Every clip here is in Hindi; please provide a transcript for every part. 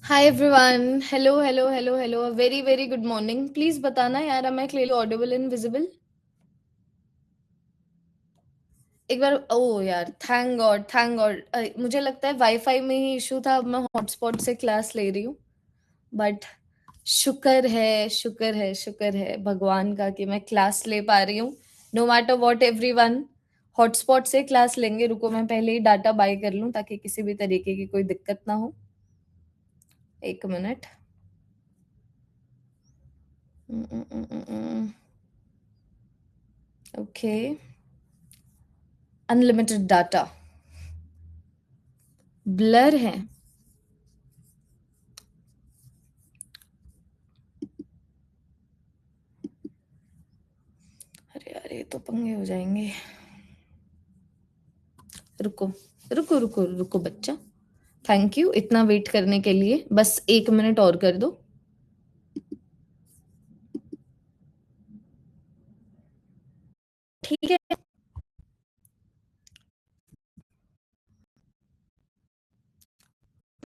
Hi everyone. Hello hello hello hello, very very good morning. Please बताना यार, am I clearly audible and visible? एक बार। ओ यार, थैंक गॉड थैंक गॉड। मुझे लगता है वाईफाई में ही इशू था। अब मैं हॉटस्पॉट से क्लास ले रही हूँ। बट शुक्र है शुक्र है शुक्र है भगवान का कि मैं क्लास ले पा रही हूँ। No matter what everyone, hotspot से क्लास लेंगे। रुको, मैं पहले ही डाटा बाय कर लूँ ताकि किसी भी तरीके की कोई दिक्कत ना हो। एक minute. Okay, unlimited data. Blur है। अरे यार, ये तो पंगे हो जाएंगे। रुको रुको रुको रुको बच्चा। थैंक यू इतना वेट करने के लिए। बस 1 मिनट और कर दो। ठीक है।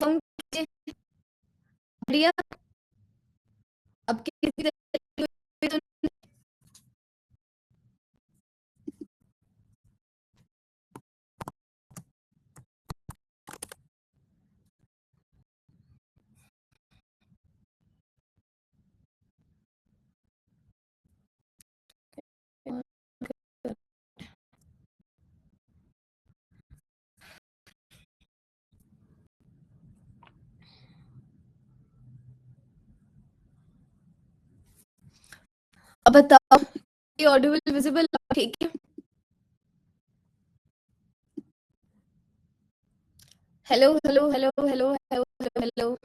तुम कीजिए। बढ़िया। अब किसी तरीके तो अब बताओ, ये ऑडिबल विजिबल ठीक है? Hello hello hello hello hello hello hello.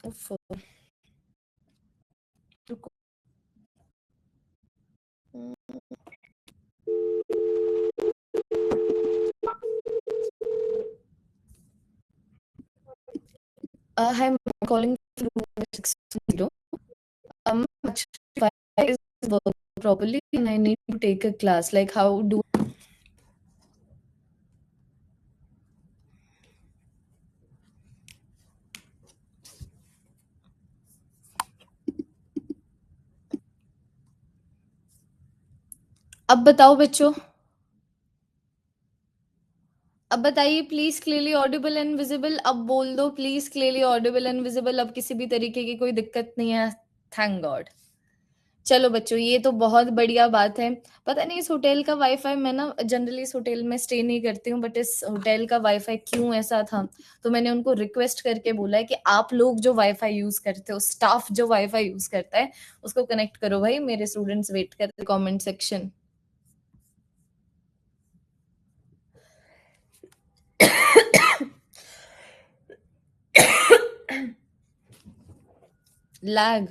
उफ, रुको। Hi, I'm calling from 610. Actually, Wi-Fi is working properly and I need to take a class. Like, how do? अब बताओ बच्चों। अब बताइए please, clearly Audible and visible. अब बोल दो please, clearly Audible and visible. अब किसी भी तरीके की कोई दिक्कत नहीं है। Thank God. चलो बच्चों, ये तो बहुत बढ़िया बात है। पता नहीं इस होटल का वाईफाई, मैं ना जनरली इस होटल में स्टे नहीं करती हूँ, बट इस होटल का वाईफाई क्यों ऐसा था। तो मैंने उनको रिक्वेस्ट करके बोला है कि आप लोग जो वाईफाई यूज करते हो, स्टाफ जो वाईफाई यूज करता है, उसको कनेक्ट करो भाई। मेरे स्टूडेंट्स वेट करते कमेंट सेक्शन। लैग।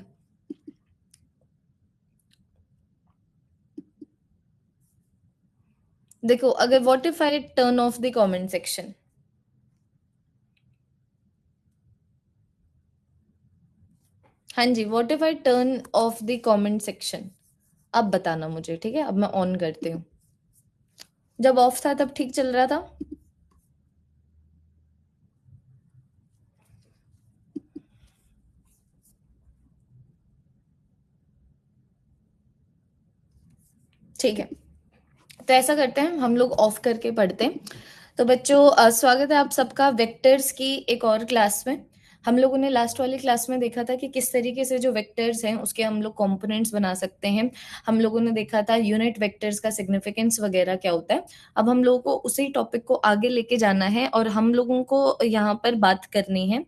देखो, अगर what if I turn off the comment section. हाँ जी, what if I turn off the comment section. अब बताना मुझे, ठीक है? अब मैं ऑन करती हूँ। जब ऑफ था तब ठीक चल रहा था। ठीक है, तो ऐसा करते हैं, हम लोग ऑफ करके पढ़ते हैं। तो बच्चों, स्वागत है आप सबका वेक्टर्स की एक और क्लास में। हम लोगों ने लास्ट वाली क्लास में देखा था कि किस तरीके से जो वेक्टर्स हैं उसके हम लोग कंपोनेंट्स बना सकते हैं। हम लोगों ने देखा था यूनिट वेक्टर्स का सिग्निफिकेंस वगैरह क्या होता है। अब हम लोगों को उसी टॉपिक को आगे लेके जाना है और हम लोगों को यहाँ पर बात करनी है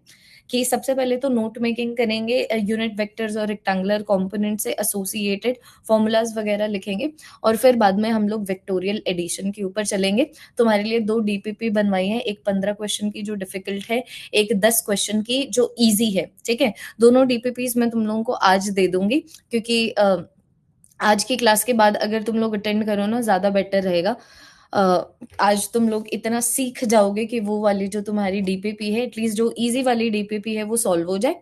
कि सबसे पहले तो नोट मेकिंग करेंगे, यूनिट वेक्टर्स और रेक्टेंगुलर कंपोनेंट से एसोसिएटेड फॉर्मूलाज वगैरह लिखेंगे। और फिर बाद में हम लोग वेक्टोरियल एडिशन के ऊपर चलेंगे। तुम्हारे लिए 2 डीपीपी बनवाई है, एक 15 क्वेश्चन की जो डिफिकल्ट है, एक 10 क्वेश्चन की जो इजी है। ठीक है, दोनों डीपीपीज मैं तुम लोगों को आज दे दूंगी, क्योंकि आज की क्लास के बाद अगर तुम लोग अटेंड करो ना, ज्यादा बेटर रहेगा। आज तुम लोग इतना सीख जाओगे कि वो वाली जो तुम्हारी डीपीपी है, एटलीस्ट जो इजी वाली डीपीपी है वो सॉल्व हो जाए।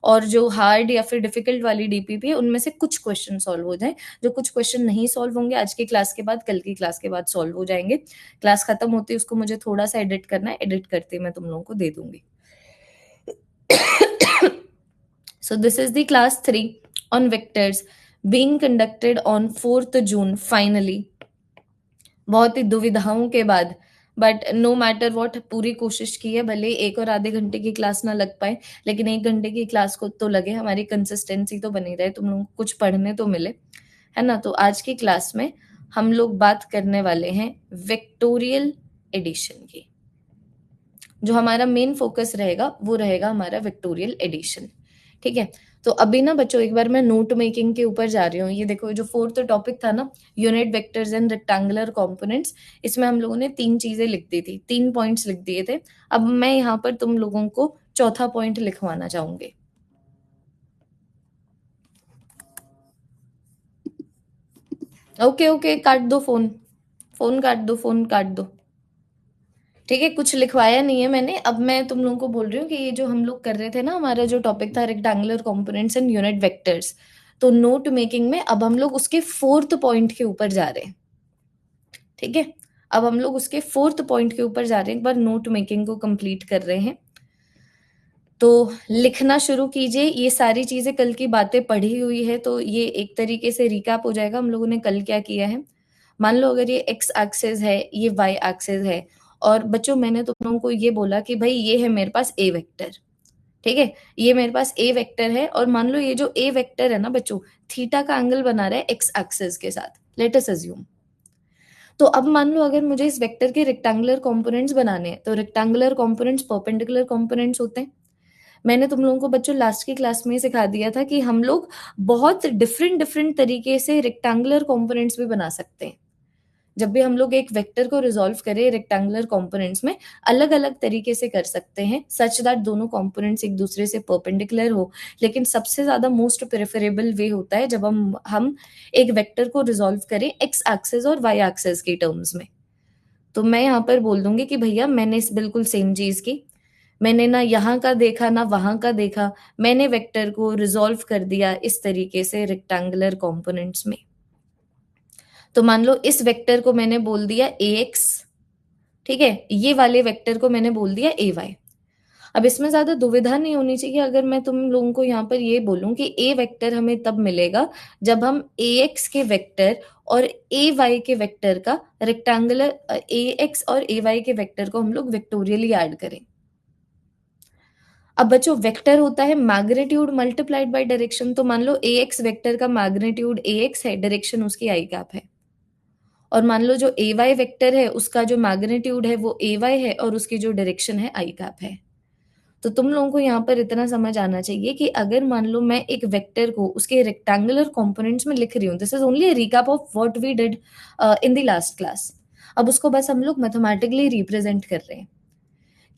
और जो हार्ड या फिर डिफिकल्ट वाली डीपीपी है उनमें से कुछ क्वेश्चन सॉल्व हो जाए। जो कुछ क्वेश्चन नहीं सॉल्व होंगे आज की क्लास के बाद, कल की क्लास के बाद सॉल्व हो जाएंगे। क्लास खत्म होती है उसको मुझे थोड़ा सा एडिट करना है, एडिट करते मैं तुम लोगों को दे दूंगी। So this is the class 3 on vectors being conducted on 4th June finally। बहुत ही दुविधाओं के बाद, बट नो मैटर वॉट पूरी कोशिश की है। भले 1 और आधे घंटे की क्लास ना लग पाए, लेकिन 1 घंटे की क्लास को तो लगे, हमारी कंसिस्टेंसी तो बनी रहे, तुम लोगों को कुछ पढ़ने तो मिले, है ना। तो आज की क्लास में हम लोग बात करने वाले हैं वेक्टोरियल एडिशन की। जो हमारा मेन फोकस रहेगा वो रहेगा हमारा वेक्टोरियल एडिशन, ठीक है। तो अभी ना बच्चों एक बार मैं नोट मेकिंग के ऊपर जा रही हूँ। ये देखो जो 4th टॉपिक था ना, unit vectors and rectangular components, इसमें हम लोगों ने 3 चीजें लिख दी थी, 3 पॉइंट्स लिख दिए थे। अब मैं यहाँ पर तुम लोगों को चौथा पॉइंट लिखवाना चाहूंगी। ओके ओके, काट दो फोन, फोन काट दो, फोन काट दो, ठीक है। कुछ लिखवाया नहीं है मैंने। अब मैं तुम लोगों को बोल रही हूँ कि ये जो हम लोग कर रहे थे ना, हमारा जो टॉपिक था rectangular components and unit vectors, तो नोट मेकिंग में अब हम लोग उसके 4th पॉइंट के ऊपर जा रहे हैं, ठीक है। अब हम लोग उसके 4th पॉइंट के ऊपर जा रहे हैं, एक बार नोट मेकिंग को कंप्लीट कर रहे हैं। तो लिखना शुरू कीजिए। ये सारी चीजें कल की बातें पढ़ी हुई है, तो ये एक तरीके से रिकैप हो जाएगा हम लोगों ने कल क्या किया है। मान लो अगर ये एक्स एक्सेस है, ये वाई एक्सेस है, और बच्चों मैंने तुम लोगों को ये बोला कि भाई ये है मेरे पास ए वेक्टर, ठीक है। ये मेरे पास ए वेक्टर है, और मान लो ये जो ए वेक्टर है ना बच्चों, थीटा का एंगल बना रहा है एक्स एक्सेस के साथ, लेट अस अज्यूम। तो अब मान लो अगर मुझे इस वेक्टर के रेक्टेंगुलर कंपोनेंट्स बनाने हैं, तो रेक्टेंगुलर कंपोनेंट्स परपेंडिकुलर कंपोनेंट्स होते हैं। मैंने तुम लोगों को बच्चों लास्ट की क्लास में सिखा दिया था कि हम लोग बहुत डिफरेंट डिफरेंट तरीके से रेक्टेंगुलर कंपोनेंट्स भी बना सकते हैं। जब भी हम लोग एक वेक्टर को रिजॉल्व करें रेक्टेंगुलर कंपोनेंट्स में, अलग अलग तरीके से कर सकते हैं, सच दैट दोनों कंपोनेंट्स एक दूसरे से परपेंडिकुलर हो। लेकिन सबसे ज्यादा मोस्ट प्रेफरेबल वे होता है जब हम एक वेक्टर को रिजॉल्व करें एक्स एक्सेस और वाई एक्सेस के टर्म्स में। तो मैं यहाँ पर बोल दूंगी कि भैया मैंने इस बिल्कुल सेम चीज की, मैंने ना यहाँ का देखा ना वहां का देखा, मैंने वेक्टर को रिजॉल्व कर दिया इस तरीके से रेक्टेंगुलर कंपोनेंट्स में। तो मान लो इस वेक्टर को मैंने बोल दिया ए एक्स, ठीक है, ये वाले वेक्टर को मैंने बोल दिया ए वाई। अब इसमें ज्यादा दुविधा नहीं होनी चाहिए अगर मैं तुम लोगों को यहाँ पर ये बोलूं कि ए वेक्टर हमें तब मिलेगा जब हम ए एक्स के वेक्टर और ए वाई के वेक्टर का रेक्टेंगुलर, ए एक्स और ए वाई के वेक्टर को हम लोग वेक्टोरियली ऐड करें। अब बच्चों वेक्टर होता है मैग्नीट्यूड मल्टीप्लाइड बाय डायरेक्शन। तो मान लो ए एक्स वेक्टर का मैग्नीट्यूड ए एक्स है, डायरेक्शन उसकी आई कैप है। और मान लो जो ए वाई वेक्टर है उसका जो मैग्नीट्यूड है वो ए वाई है, और उसकी जो डायरेक्शन है आई कैप है। तो तुम लोगों को यहाँ पर इतना समझ आना चाहिए कि अगर मान लो मैं एक वेक्टर को उसके रेक्टेंगुलर कंपोनेंट्स में लिख रही हूँ, this is only a recap of what we did in the last class. अब उसको बस हम लोग मैथमेटिकली रिप्रेजेंट कर रहे हैं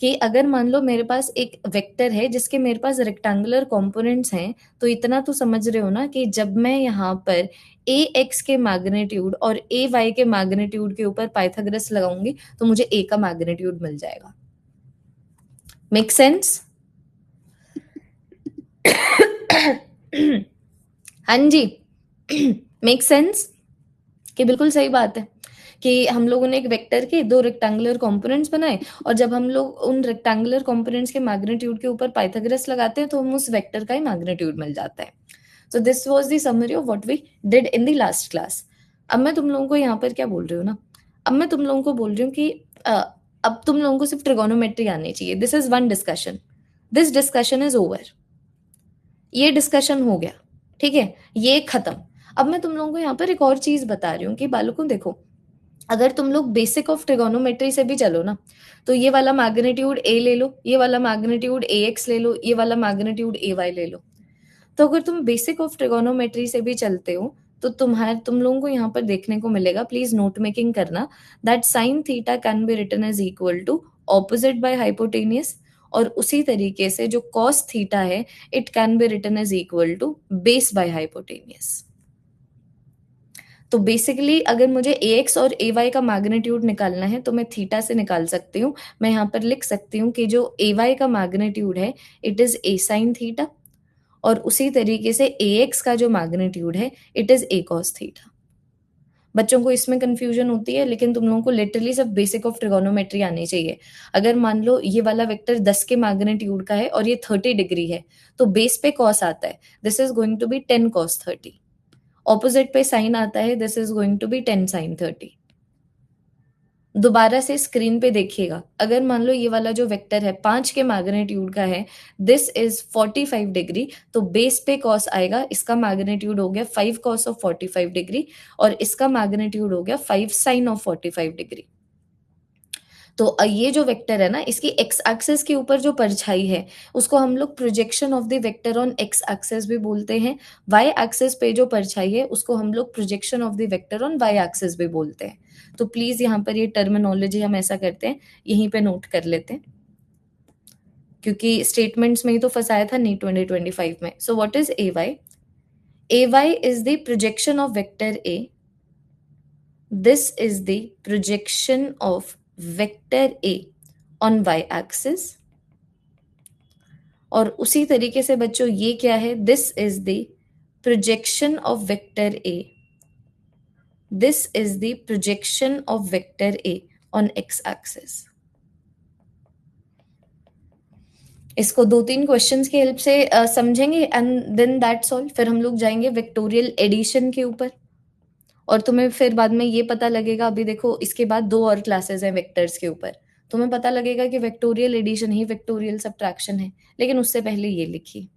कि अगर मान लो मेरे पास एक वेक्टर है जिसके मेरे पास रेक्टेंगुलर कंपोनेंट्स हैं, तो इतना तो समझ रहे हो ना कि जब मैं यहाँ पर ए एक्स के मैग्नीट्यूड और ए वाई के मैग्नीट्यूड के ऊपर पाइथागोरस लगाऊंगी तो मुझे ए का मैग्नीट्यूड मिल जाएगा। Make sense? हाँ जी, मेक सेंस कि बिल्कुल सही बात है कि हम लोगों ने एक वेक्टर के 2 रेक्टेंगुलर कंपोनेंट्स बनाए, और जब हम लोग उन रेक्टेंगुलर कंपोनेंट्स के मैग्नीट्यूड के ऊपर पाइथागोरस लगाते हैं तो हम उस वेक्टर का ही मैग्नीट्यूड मिल जाता है। So this was the summary of what we did in the last class. अब मैं तुम लोगों को यहाँ पर क्या बोल रही हूँ ना, अब मैं तुम लोगों को बोल रही हूँ कि अब तुम लोगों को सिर्फ ट्रिगोनोमेट्री आनी चाहिए। This is one discussion, this discussion is over. ये डिस्कशन हो गया, ठीक है, ये खत्म। अब मैं तुम लोगों को यहाँ पर एक और चीज बता रही हूँ कि बालकों देखो, अगर तुम लोग बेसिक ऑफ ट्रिगोनोमेट्री से भी चलो ना, तो ये वाला मैग्नीट्यूड ए ले लो, ये वाला मैग्नीट्यूड ए एक्स ले लो, ये वाला मैग्नीट्यूड ए वाई ले लो। तो अगर तुम बेसिक ऑफ ट्रिगोनोमेट्री से भी चलते हो तो तुम लोगों को यहाँ पर देखने को मिलेगा, प्लीज नोट मेकिंग करना, that sine theta can be written as equal to opposite by hypotenuse, और उसी तरीके से जो कॉस थीटा है it can be written as equal to base by hypotenuse. तो बेसिकली अगर मुझे ए एक्स और ए वाई का मैग्नीट्यूड निकालना है तो मैं थीटा से निकाल सकती हूँ। मैं यहाँ पर लिख सकती हूँ कि जो ए वाई का मैग्नीट्यूड है it is a sine theta, और उसी तरीके से ax का जो मैग्नीट्यूड है it is a cos theta. बच्चों को इसमें कंफ्यूजन होती है, लेकिन तुम लोगों को लिटरली सब बेसिक ऑफ ट्रिगोनोमेट्री आनी चाहिए। अगर मान लो ये वाला वेक्टर 10 के मैग्नीट्यूड का है और ये 30 डिग्री है, तो बेस पे कॉस आता है, this is going to be 10 cos 30। Opposite पे साइन आता है, this is going to be 10 sin 30। दोबारा से स्क्रीन पे देखिएगा, अगर मान लो ये वाला जो वेक्टर है 5 के मैग्नीट्यूड का है, दिस इज 45 डिग्री, तो बेस पे कॉस आएगा, इसका मैग्नीट्यूड हो गया 5 cos ऑफ 45 डिग्री और इसका मैग्नीट्यूड हो गया 5 sin ऑफ 45 डिग्री। तो ये जो वेक्टर है ना, इसकी एक्स एक्सिस के ऊपर जो परछाई है उसको हम लोग projection of the vector on x axis भी बोलते हैं। वाई एक्सिस पे जो परछाई है उसको हम लोग projection of the vector on Y axis भी बोलते हैं। तो प्लीज यहाँ पर ये टर्मिनोलॉजी हम ऐसा करते हैं, यहीं पे नोट कर लेते हैं, क्योंकि स्टेटमेंट्स में ही तो फंसाया था नीट 2025 में। So what is A Y? A Y is the projection of vector A, this is the projection of vector A on y axis। और उसी तरीके से बच्चों ये क्या है? this is the projection of vector A, this is the projection of vector A on x axis। इसको 2-3 क्वेश्चंस की हेल्प से समझेंगे एंड देन दैट्स ऑल। फिर हम लोग जाएंगे वेक्टोरियल एडिशन के ऊपर और तुम्हें फिर बाद में ये पता लगेगा, अभी देखो इसके बाद 2 और क्लासेस हैं वेक्टर्स के ऊपर, तुम्हें पता लगेगा कि वेक्टोरियल एडिशन ही वेक्टोरियल सब्ट्रैक्शन है। लेकिन उससे पहले ये लिखिए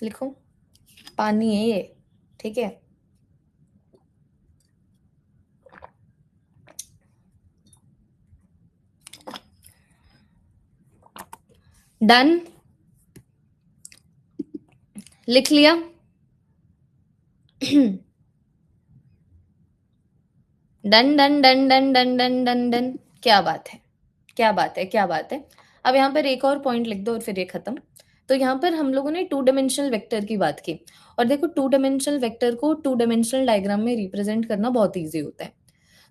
लिखो, पानी है ये, ठीक है। डन, लिख लिया? Done done done done done done done done. क्या बात है, क्या बात है, क्या बात है। अब यहाँ पर एक और पॉइंट लिख दो और फिर ये खत्म। तो यहाँ पर हम लोगों ने 2 डायमेंशनल वेक्टर की बात की, और देखो 2 डायमेंशनल वेक्टर को 2 डायमेंशनल डायग्राम में रिप्रेजेंट करना बहुत ईजी होता है।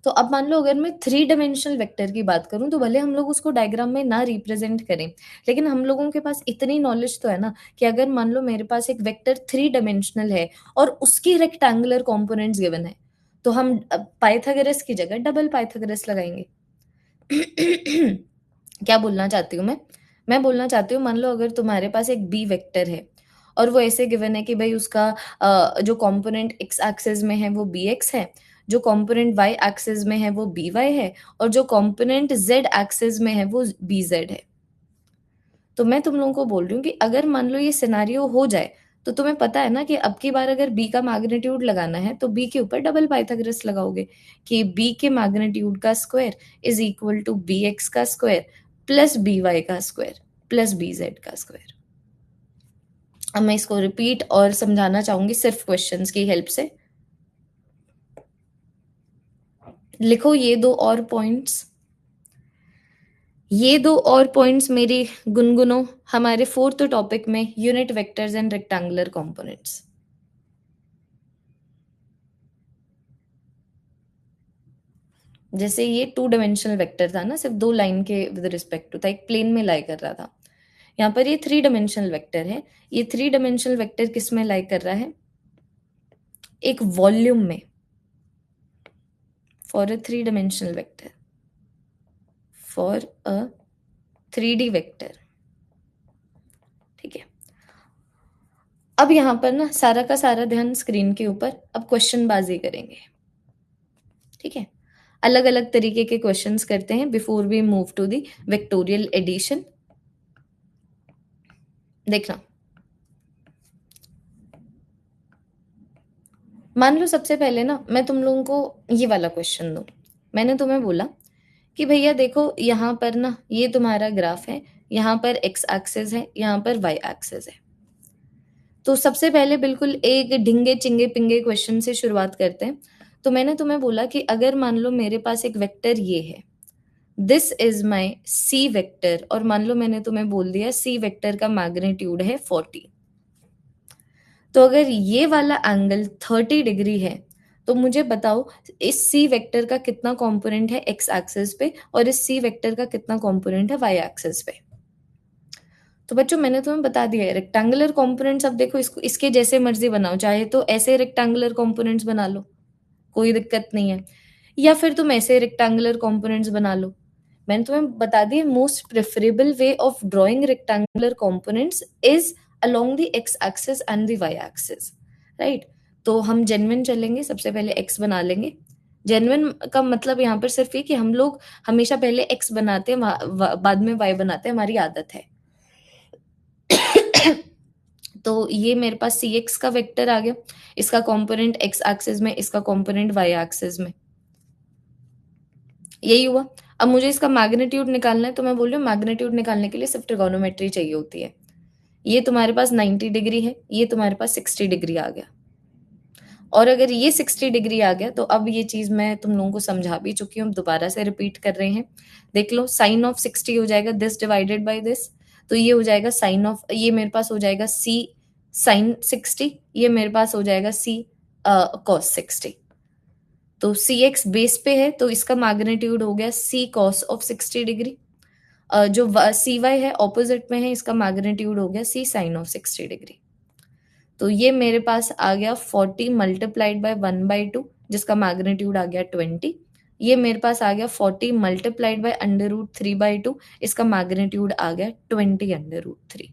तो अब मान लो अगर मैं 3 डायमेंशनल वेक्टर की बात करूं, तो भले हम लोग उसको डायग्राम में ना रिप्रेजेंट करें, लेकिन हम लोगों के पास इतनी नॉलेज तो है ना कि अगर मान लो मेरे पास एक वेक्टर 3 डायमेंशनल है और उसकी रेक्टेंगुलर कॉम्पोनेंट्स गिवन है, तो हम पाइथागोरस की जगह डबल पाइथागोरस लगाएंगे। क्या बोलना चाहती हूँ मैं बोलना चाहती हूँ, मान लो अगर तुम्हारे पास एक बी वेक्टर है और वो ऐसे गिवन है कि भाई उसका जो कंपोनेंट एक्स एक्सिस में है वो बी एक्स है, जो कंपोनेंट वाई एक्सिस में है वो बी वाई है, और जो कंपोनेंट जेड एक्सिस में है वो बी जेड है। तो मैं तुम लोगों को बोल रही हूँ कि अगर मान लो ये सिनारियो हो जाए, तो तुम्हें पता है ना कि अब की बार अगर b का मैग्नीट्यूड लगाना है तो b के ऊपर डबल पाइथागोरस लगाओगे कि b के मैग्नीट्यूड का square is equal to B X का स्क्वायर प्लस बी वाई का स्क्वायर प्लस बी जेड का स्क्वायर। अब मैं इसको रिपीट और समझाना चाहूंगी सिर्फ क्वेश्चंस की हेल्प से। लिखो ये 2 और पॉइंट्स, ये 2 और पॉइंट्स मेरी गुनगुनो हमारे 4th टॉपिक में unit vectors and rectangular components. जैसे ये 2 डायमेंशनल वेक्टर था ना, सिर्फ 2 लाइन के विद रिस्पेक्ट टू था, एक प्लेन में लाई कर रहा था। यहाँ पर ये 3 डायमेंशनल वेक्टर है, ये 3 डायमेंशनल वेक्टर किस में लाई कर रहा है? एक वॉल्यूम में, for a 3 dimensional vector, for a 3D vector, ठीक है। अब यहाँ पर ना सारा का सारा ध्यान स्क्रीन के ऊपर, अब क्वेश्चन बाजी करेंगे, ठीक है। अलग अलग तरीके के क्वेश्चंस करते हैं before we move to the vectorial addition. देखना, मान लो सबसे पहले ना मैं तुम लोगों को ये वाला क्वेश्चन दूं। मैंने तुम्हें बोला कि भैया देखो यहाँ पर ना ये तुम्हारा ग्राफ है, यहाँ पर एक्स एक्सिस है, यहाँ पर वाई एक्सिस है। तो सबसे पहले बिल्कुल एक ढिंगे चिंगे पिंगे क्वेश्चन से शुरुआत करते हैं। तो मैंने तुम्हें बोला कि अगर मान लो मेरे पास एक वेक्टर ये है, this is my C vector, और मान लो मैंने तुम्हें बोल दिया सी वेक्टर का मैग्नीट्यूड है 40। तो अगर ये वाला एंगल 30 डिग्री है तो मुझे बताओ इस सी वेक्टर का कितना कंपोनेंट है एक्स एक्सिस पे और इस सी वेक्टर का कितना कंपोनेंट है वाई एक्सिस पे। तो बच्चों मैंने तुम्हें बता दिया है रेक्टेंगुलर कंपोनेंट्स, अब देखो इसको इसके जैसे मर्जी बनाओ, चाहे तो ऐसे रेक्टेंगुलर कंपोनेंट्स बना लो, कोई दिक्कत नहीं है, या फिर तुम ऐसे रेक्टेंगुलर कंपोनेंट्स बना लो। मैंने तुम्हें बता दिया most preferable way of drawing rectangular components is along the X axis and the Y axis, right. तो हम जेन्युइन चलेंगे, सबसे पहले एक्स बना लेंगे। जेन्युइन का मतलब यहाँ पर सिर्फ ये कि हम लोग हमेशा पहले एक्स बनाते हैं बाद में वाई बनाते हैं, हमारी आदत है। तो ये मेरे पास सी एक्स का वेक्टर आ गया, इसका कंपोनेंट एक्स एक्सिस में, इसका कंपोनेंट वाई एक्सिस में, यही हुआ। अब मुझे इसका मैग्नीट्यूड निकालना है, तो मैं बोल रही हूँ मैग्नीट्यूड निकालने के लिए सिर्फ ट्रिगोनोमेट्री चाहिए होती है। ये तुम्हारे पास 90 डिग्री है, ये तुम्हारे पास 60 डिग्री आ गया, और अगर ये 60 डिग्री आ गया तो अब ये चीज मैं तुम लोगों को समझा भी चुकी हूँ, दोबारा से रिपीट कर रहे हैं। देख लो साइन ऑफ 60 हो जाएगा दिस डिवाइडेड बाय दिस, तो ये हो जाएगा साइन ऑफ, ये मेरे पास हो जाएगा सी साइन 60, ये मेरे पास हो जाएगा सी कॉस 60। तो सी एक्स बेस पे है तो इसका मैग्नीट्यूड हो गया सी कॉस ऑफ 60 डिग्री। जो सी वाई है ऑपोजिट में है, इसका मैग्नीट्यूड हो गया सी साइन ऑफ 60 डिग्री। तो ये मेरे पास आ गया 40 मल्टीप्लाइड बाय 1/2, जिसका मैग्नीट्यूड आ गया 20। ये मेरे पास आ गया 40 मल्टीप्लाइड बाय √3/2, इसका मैग्नीट्यूड आ गया 20 √3।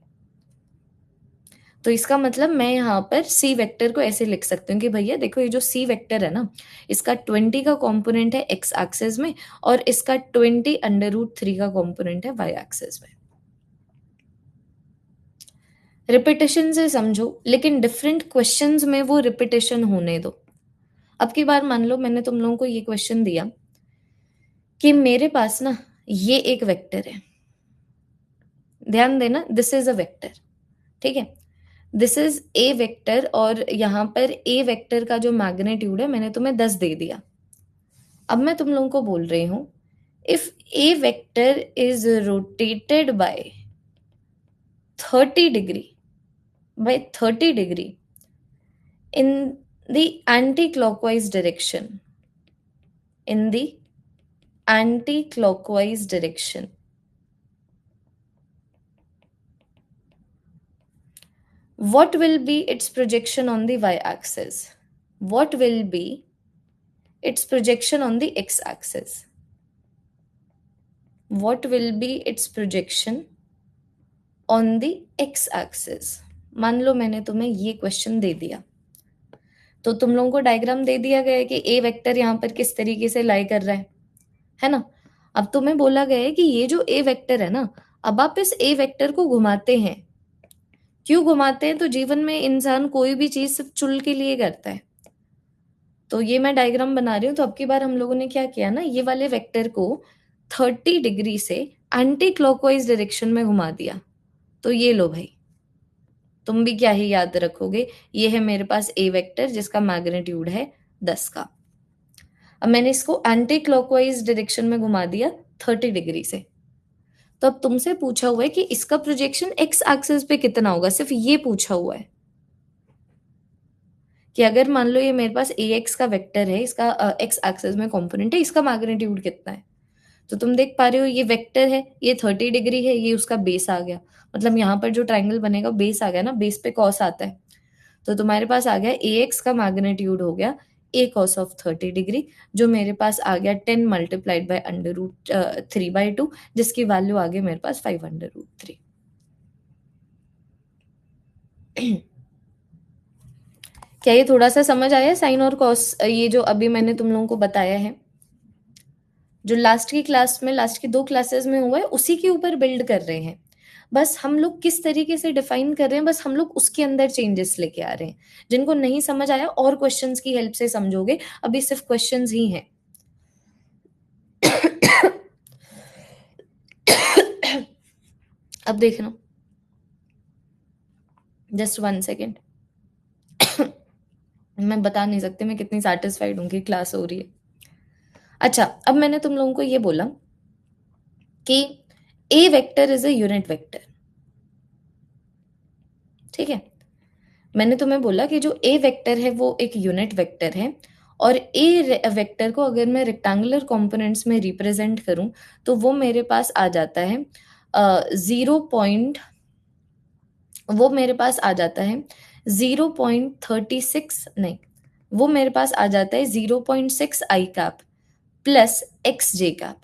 तो इसका मतलब मैं यहाँ पर सी वेक्टर को ऐसे लिख सकती हूँ कि भैया देखो ये जो सी वेक्टर है ना, इसका 20 का कंपोनेंट है एक्स एक्सिस में और इसका 20 √3 का कंपोनेंट है वाई एक्सिस में। रिपीटेशन से समझो, लेकिन डिफरेंट क्वेश्चंस में वो रिपीटेशन होने दो। अब की बार मान लो मैंने तुम लोगों को ये क्वेश्चन दिया कि मेरे पास ना ये एक वेक्टर है, ध्यान देना दिस इज अ वेक्टर, ठीक है, दिस इज ए वेक्टर, और यहाँ पर ए वेक्टर का जो मैग्नीट्यूड है मैंने तुम्हें 10 दे दिया। अब मैं तुम लोगों को बोल रही हूं if A vector is rotated bye 30 degree in the anti-clockwise direction, in the anti-clockwise direction, what will be its projection on the y-axis? What will be its projection on the x-axis? What will be its projection on the x-axis? मान लो मैंने तुम्हें ये क्वेश्चन दे दिया, तो तुम लोगों को डायग्राम दे दिया गया है कि ए वेक्टर यहाँ पर किस तरीके से लाई कर रहा है ना। अब तुम्हें बोला गया है कि ये जो ए वेक्टर है ना, अब आप इस ए वेक्टर को घुमाते हैं। क्यों घुमाते हैं? तो जीवन में इंसान कोई भी चीज सिर्फ चुल के लिए करता है। तो ये मैं डायग्राम बना रही हूँ, तो अब की बार हम लोगों ने क्या किया ना, ये वाले वेक्टर को 30 डिग्री से एंटी क्लॉकवाइज डायरेक्शन में घुमा दिया। तो ये लो भाई, तुम भी क्या ही याद रखोगे, ये है मेरे पास ए वेक्टर जिसका मैग्नीट्यूड है 10 का। अब मैंने इसको एंटी क्लॉकवाइज डायरेक्शन में घुमा दिया 30 डिग्री से। तो अब तुमसे पूछा हुआ है कि इसका प्रोजेक्शन एक्स एक्सिस पे कितना होगा, सिर्फ ये पूछा हुआ है कि अगर मान लो ये मेरे पास ए एक्स का वेक्टर है, इसका एक्स एक्सिस में कंपोनेंट है, इसका मैग्नीट्यूड कितना है। तो तुम देख पा रहे हो ये वेक्टर है, ये 30 डिग्री है, ये उसका बेस आ गया, मतलब यहाँ पर जो ट्राइंगल बनेगा बेस आ गया ना, बेस पे कॉस आता है। तो तुम्हारे पास आ गया ए एक्स का मैग्नीट्यूड हो गया ए कॉस ऑफ 30 डिग्री, जो मेरे पास आ गया 10 मल्टीप्लाइड बाय √3/2, जिसकी वैल्यू आ गई मेरे पास 5/√3। क्या ये थोड़ा सा समझ आया साइन और कॉस, ये जो अभी मैंने तुम लोगों को बताया है, जो लास्ट की क्लास में, लास्ट की 2 क्लासेस में हुआ है, उसी के ऊपर बिल्ड कर रहे हैं। बस हम लोग किस तरीके से डिफाइन कर रहे हैं, बस हम लोग उसके अंदर चेंजेस लेके आ रहे हैं। जिनको नहीं समझ आया और क्वेश्चंस की हेल्प से समझोगे, अभी सिर्फ क्वेश्चंस ही हैं। अब देखना, जस्ट 1 सेकेंड। मैं बता नहीं सकती मैं कितनी सेटिस्फाइड हूँ कि क्लास हो रही है। अच्छा, अब मैंने तुम लोगों को ये बोला कि A vector is a unit vector. ठीक है, मैंने तुम्हें बोला कि जो ए वेक्टर है वो एक यूनिट वेक्टर है, और ए वेक्टर को अगर मैं रेक्टेंगुलर कंपोनेंट्स में रिप्रेजेंट करूं तो वो मेरे पास आ जाता है 0 वो मेरे पास आ जाता है 0.36, नहीं, वो मेरे पास आ जाता है 0.6 आई कैप प्लस एक्स जे कैप।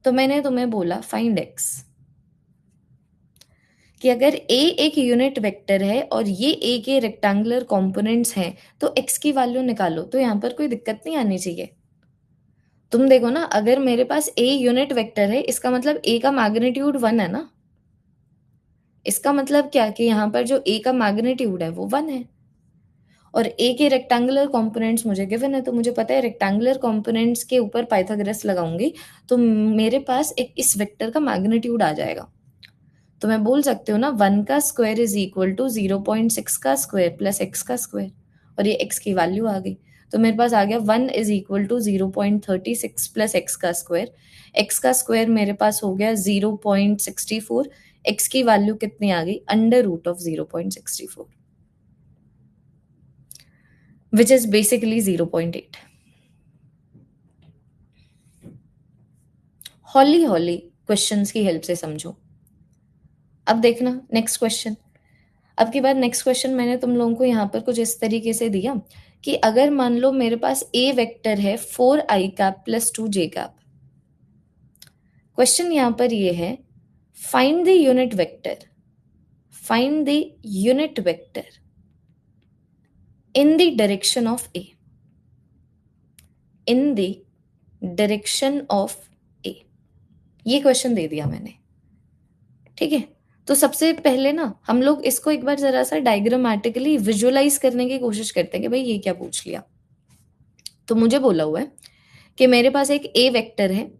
तो मैंने तुम्हें बोला फाइंड एक्स, कि अगर ए एक यूनिट वेक्टर है और ये ए के रेक्टेंगुलर कंपोनेंट्स हैं तो एक्स की वैल्यू निकालो। तो यहाँ पर कोई दिक्कत नहीं आनी चाहिए। तुम देखो ना, अगर मेरे पास ए यूनिट वेक्टर है इसका मतलब ए का मैग्नीट्यूड 1 है ना। इसका मतलब क्या कि यहाँ पर जो ए का मैग्नीट्यूड है वो 1 है, और ए के रेक्टेंगुलर कंपोनेंट्स मुझे गिवन है, तो मुझे पता है रेक्टेंगुलर कंपोनेंट्स के ऊपर पाइथागोरस लगाऊंगी तो मेरे पास एक इस वेक्टर का मैग्नीट्यूड आ जाएगा। तो मैं बोल सकती हूँ ना 1 का स्क्वायर इज इक्वल टू 0.6 का स्क्वायर प्लस एक्स का स्क्वायर, और ये एक्स की वैल्यू आ गई। तो मेरे पास आ गया 1 is equal to 0.36 plus X का स्क्वायर। एक्स का स्क्वायर मेरे पास हो गया 0.64, एक्स की वैल्यू कितनी आ गई, under root of 0.64, which is basically 0.8। हॉली हॉली क्वेश्चंस की हेल्प से समझो। अब देखना नेक्स्ट क्वेश्चन। अब की बार नेक्स्ट क्वेश्चन मैंने तुम लोगों को यहाँ पर कुछ इस तरीके से दिया कि अगर मान लो मेरे पास ए वेक्टर है 4 i cap plus 2 j cap. Question यहाँ पर ये है, find the unit vector, find the unit vector in the direction of A, in the direction of A. ये क्वेश्चन दे दिया मैंने। ठीक है, तो सबसे पहले ना हम लोग इसको एक बार जरा सा डायग्रामेटिकली विजुअलाइज करने की कोशिश करते हैं कि भाई ये क्या पूछ लिया। तो मुझे बोला हुआ है कि मेरे पास एक ए वेक्टर है,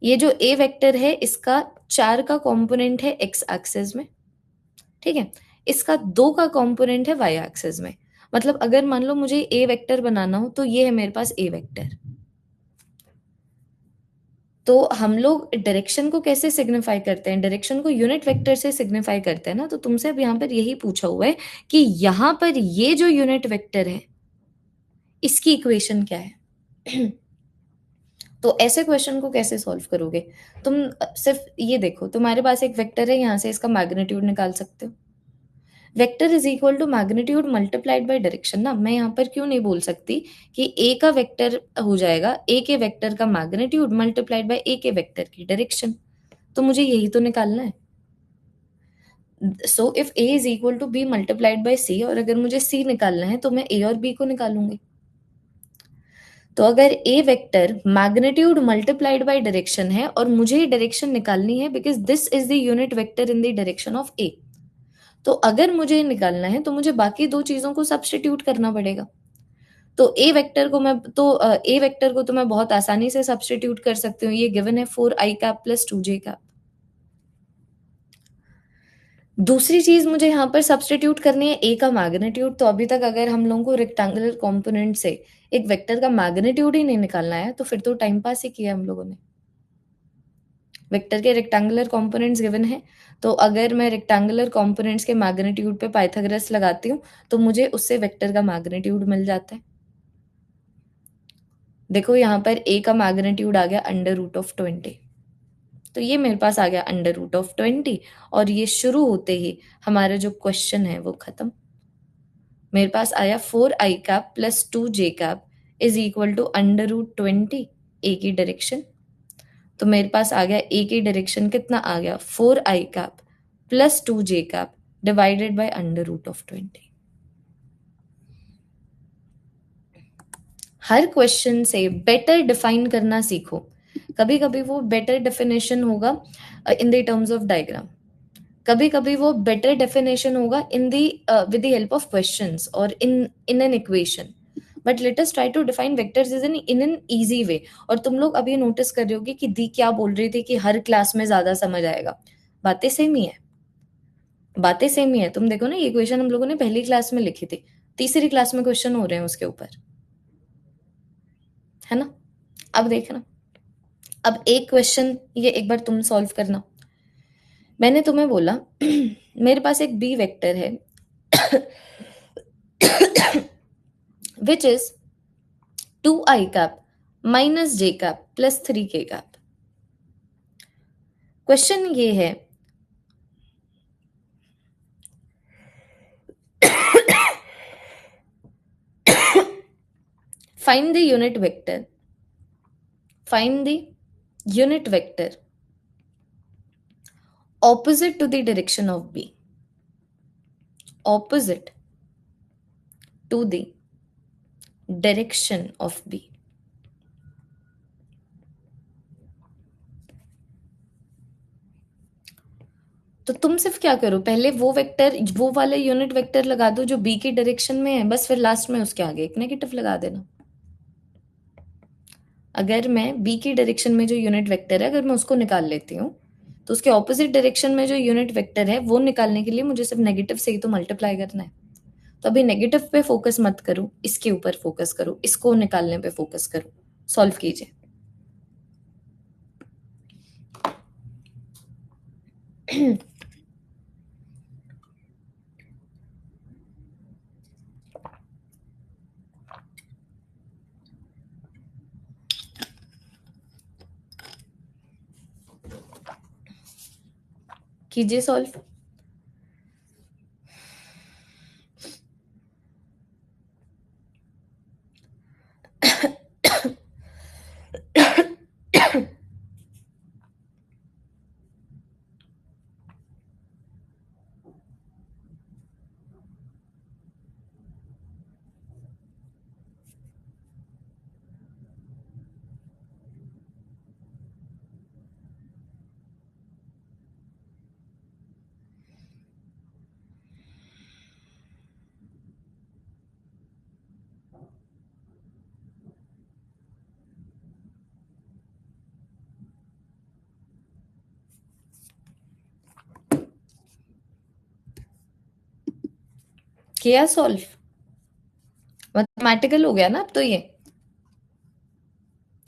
ये जो ए वेक्टर है इसका 4 का कंपोनेंट है एक्स एक्सिस में। ठीक है, इसका 2 का कंपोनेंट है वाई एक्सिस में। मतलब अगर मान लो मुझे ए वेक्टर बनाना हो तो ये है मेरे पास ए वेक्टर। तो हम लोग डायरेक्शन को कैसे सिग्निफाई करते हैं, डायरेक्शन को यूनिट वेक्टर से सिग्निफाई करते हैं ना। तो तुमसे अब यहाँ पर यही पूछा हुआ है कि यहाँ पर ये जो यूनिट वेक्टर है इसकी इक्वेशन क्या है। तो ऐसे क्वेश्चन को कैसे सॉल्व करोगे तुम, सिर्फ ये देखो तुम्हारे पास एक वेक्टर है, यहाँ से इसका मैग्नीट्यूड निकाल सकते हो। Vector is equal to magnitude multiplied by direction ना। मैं यहाँ पर क्यों नहीं बोल सकती कि ए का वेक्टर हो जाएगा ए के वेक्टर का मैग्नीट्यूड मल्टीप्लाइड बाय ए के वेक्टर की डायरेक्शन। तो मुझे यही तो निकालना है। So if A is equal to B multiplied by C, और अगर मुझे सी निकालना है तो मैं ए और बी को निकालूंगी। तो अगर A vector magnitude multiplied by direction है और मुझे ये डायरेक्शन निकालनी है because this is the unit vector in the direction of A, तो अगर मुझे ये निकालना है तो मुझे बाकी दो चीजों को सब्स्टिट्यूट करना पड़ेगा। तो ए वेक्टर को तो मैं बहुत आसानी से सब्स्टिट्यूट कर सकती हूँ। ये गिवन है 4 i cap plus 2 j cap. दूसरी चीज मुझे यहाँ पर सब्स्टिट्यूट करनी है ए का मैग्नीट्यूड। तो अभी तक अगर हम लोगों को रेक्टेंगुलर कंपोनेंट से एक वेक्टर का मैग्नीट्यूड ही नहीं निकालना है तो फिर तो टाइम पास ही किया हम लोगों ने। वेक्टर के रेक्टेंगुलर कंपोनेंट्स गिवन है, तो अगर मैं रेक्टेंगुलर कंपोनेंट्स के मैग्नीट्यूड पे पाइथागोरस लगाती हूँ तो मुझे उससे वेक्टर का मैग्नीट्यूड मिल जाता है। देखो यहाँ पर ए का मैग्नीट्यूड आ गया अंडर रूट ऑफ 20, तो ये मेरे पास आ गया अंडर रूट ऑफ 20, और ये शुरू होते ही हमारा जो क्वेश्चन है वो खत्म। मेरे पास आया 4 i cap plus 2 j cap is equal to under root 20 A की डायरेक्शन। तो मेरे पास आ गया ए की डायरेक्शन कितना आ गया 4 i cap plus 2 j cap divided by under root of 20। हर क्वेश्चन से बेटर डिफाइन करना सीखो। कभी कभी वो बेटर डेफिनेशन होगा in the terms of diagram, कभी कभी वो बेटर डेफिनेशन होगा in the with the help of questions और in an equation. But let us try to define vectors is in an easy way. और तुम लोग अभी नोटिस कर रहे होगे कि दी क्या बोल रही थी कि हर क्लास में ज्यादा समझ आएगा। बातें सेम ही है, बातें सेम ही है। तुम देखो ना, ये क्वेश्चन हम लोगों ने पहली क्लास में लिखी थी, तीसरी क्लास में क्वेश्चन हो रहे हैं उसके ऊपर, है ना। अब देखना अब एक क्वेश्चन ये एक बार तुम सॉल्व करना। मैंने तुम्हें बोला मेरे पास एक बी वेक्टर है which is 2i cap minus J cap plus 3k cap. Question ये है find the unit vector, find the unit vector opposite to the direction of b, opposite to the direction of b। तो तुम सिर्फ क्या करो, पहले वो वेक्टर, वो वाले यूनिट वेक्टर लगा दो जो बी की डायरेक्शन में है, बस फिर लास्ट में उसके आगे एक नेगेटिव लगा देना। अगर मैं बी की डायरेक्शन में जो यूनिट वेक्टर है अगर मैं उसको निकाल लेती हूँ तो उसके ऑपोजिट डायरेक्शन में जो यूनिट वेक्टर है वो निकालने के लिए मुझे सिर्फ नेगेटिव से ही तो मल्टीप्लाई करना है। तो अभी नेगेटिव पे फोकस मत करो, इसके ऊपर फोकस करो, इसको निकालने पे फोकस करो, सॉल्व कीजिए। कीजिए सॉल्व। किया सॉल्व, मैथमेटिकल हो गया ना अब तो। ये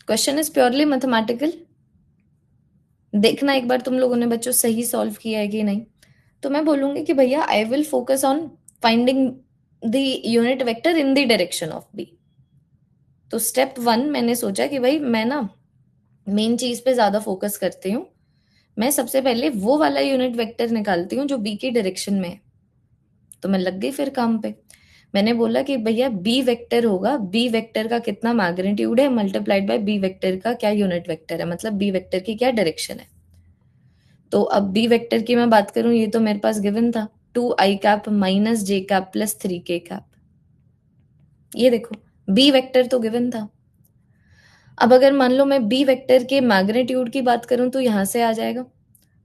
क्वेश्चन इज प्योरली मैथमेटिकल। देखना एक बार तुम लोगों ने बच्चों सही सॉल्व किया है कि नहीं। तो मैं बोलूंगी कि भैया I will focus on finding the unit vector in the direction of B. तो स्टेप 1 मैंने सोचा कि भाई मैं ना मेन चीज पे ज्यादा फोकस करती हूँ, मैं सबसे पहले वो वाला यूनिट वेक्टर निकालती हूँ जो बी की डायरेक्शन में है। तो मैं लग गई फिर काम पे। मैंने बोला कि भैया बी वेक्टर होगा, बी वेक्टर का कितना मैग्नीट्यूड है मल्टीप्लाइड बाय बी वेक्टर का क्या यूनिट वेक्टर है, मतलब बी वेक्टर की क्या डायरेक्शन है। तो अब बी वेक्टर की मैं बात करूं, ये तो मेरे पास गिवन था 2i कैप माइनस जे कैप प्लस 3k कैप। ये देखो बी वेक्टर तो गिवन था। अब अगर मान लो मैं बी वेक्टर के मैग्नीट्यूड की बात करूं तो यहां से आ जाएगा।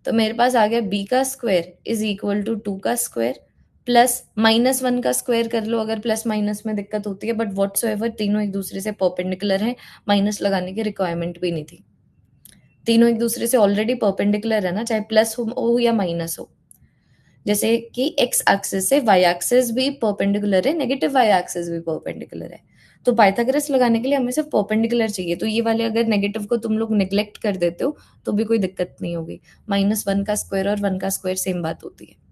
तो मेरे पास आ गया बी का स्क्वायर इज इक्वल टू 2 का स्क्वायर प्लस -1 का स्क्वायर कर लो अगर प्लस माइनस में दिक्कत होती है, बट व्हाटसोएवर तीनों एक दूसरे से परपेंडिकुलर है, माइनस लगाने की रिक्वायरमेंट भी नहीं थी। तीनों एक दूसरे से ऑलरेडी परपेंडिकुलर है ना, चाहे प्लस हो या माइनस हो। जैसे कि एक्स एक्सिस से वाई एक्सिस भी परपेंडिकुलर है, नेगेटिव वाई एक्सिस भी परपेंडिकुलर है। तो पाइथागोरस लगाने के लिए हमें सिर्फ परपेंडिकुलर चाहिए। तो ये वाले अगर नेगेटिव को तुम लोग निग्लेक्ट कर देते हो तो भी कोई दिक्कत नहीं होगी। -1 का स्क्वायर और 1 का स्क्वायर सेम बात होती है।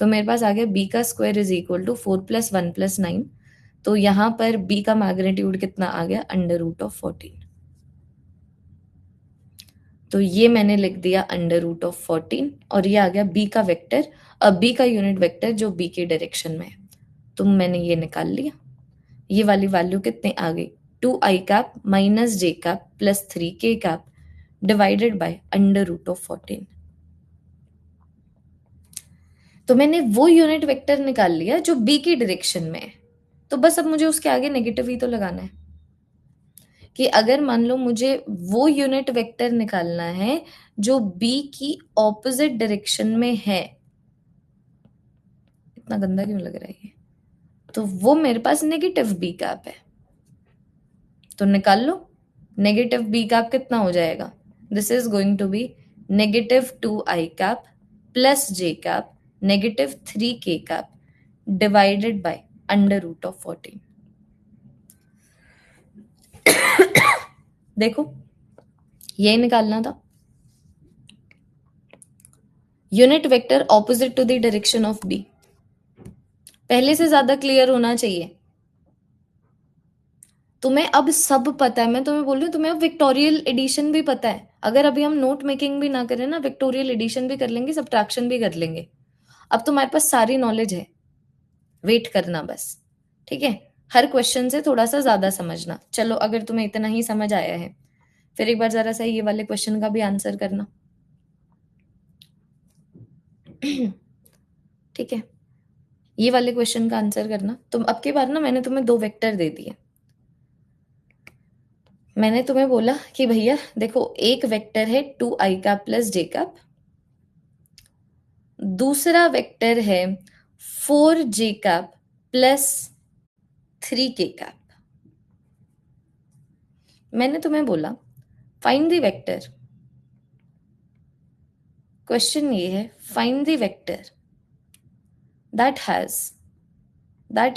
तो मेरे पास आ गया बी का स्क्वायर इज इक्वल टू 4 + 1 + 9। तो यहाँ पर बी का मैग्नीट्यूड कितना आ गया, √14। तो ये मैंने लिख दिया √14 और ये आ गया बी का वेक्टर। अब बी का यूनिट वेक्टर जो बी की डायरेक्शन में है, तो मैंने ये निकाल लिया। ये वाली वैल्यू कितने आ गई, 2i cap minus J cap plus 3k cap divided by √14। तो मैंने वो यूनिट वेक्टर निकाल लिया जो बी की डायरेक्शन में है। तो बस अब मुझे उसके आगे नेगेटिव ही तो लगाना है कि अगर मान लो मुझे वो यूनिट वेक्टर निकालना है जो बी की ऑपोजिट डायरेक्शन में है। इतना गंदा क्यों लग रहा है ये, तो वो मेरे पास नेगेटिव बी कैप है। तो निकाल लो, नेगेटिव बी कैप कितना हो जाएगा, this is going to be -2i cap plus J cap -3k cap divided by √14। देखो ये निकालना था। Unit vector opposite to the direction of B. पहले से ज्यादा क्लियर होना चाहिए। तुम्हें अब सब पता है, मैं तुम्हें बोल रही हूँ, तुम्हें अब विक्टोरियल एडिशन भी पता है। अगर अभी हम नोट मेकिंग भी ना करें ना, विक्टोरियल एडिशन भी कर लेंगे, सब्ट्रैक्शन भी कर लेंगे। अब तुम्हारे पास सारी नॉलेज है, वेट करना बस। ठीक है, हर क्वेश्चन से थोड़ा सा ज्यादा समझना। चलो, अगर तुम्हें इतना ही समझ आया है, फिर एक बार जरा सा ये वाले क्वेश्चन का भी आंसर करना। ठीक है, ये वाले क्वेश्चन का आंसर करना। तुम अब की बार ना, मैंने तुम्हें दो वेक्टर दे दिए। मैंने तुम्हें बोला कि भैया देखो, एक वेक्टर है 2i cap plus J cap, दूसरा वेक्टर है 4j cap plus 3k cap. मैंने तुम्हें बोला फाइंड द वेक्टर। क्वेश्चन ये है, find the vector that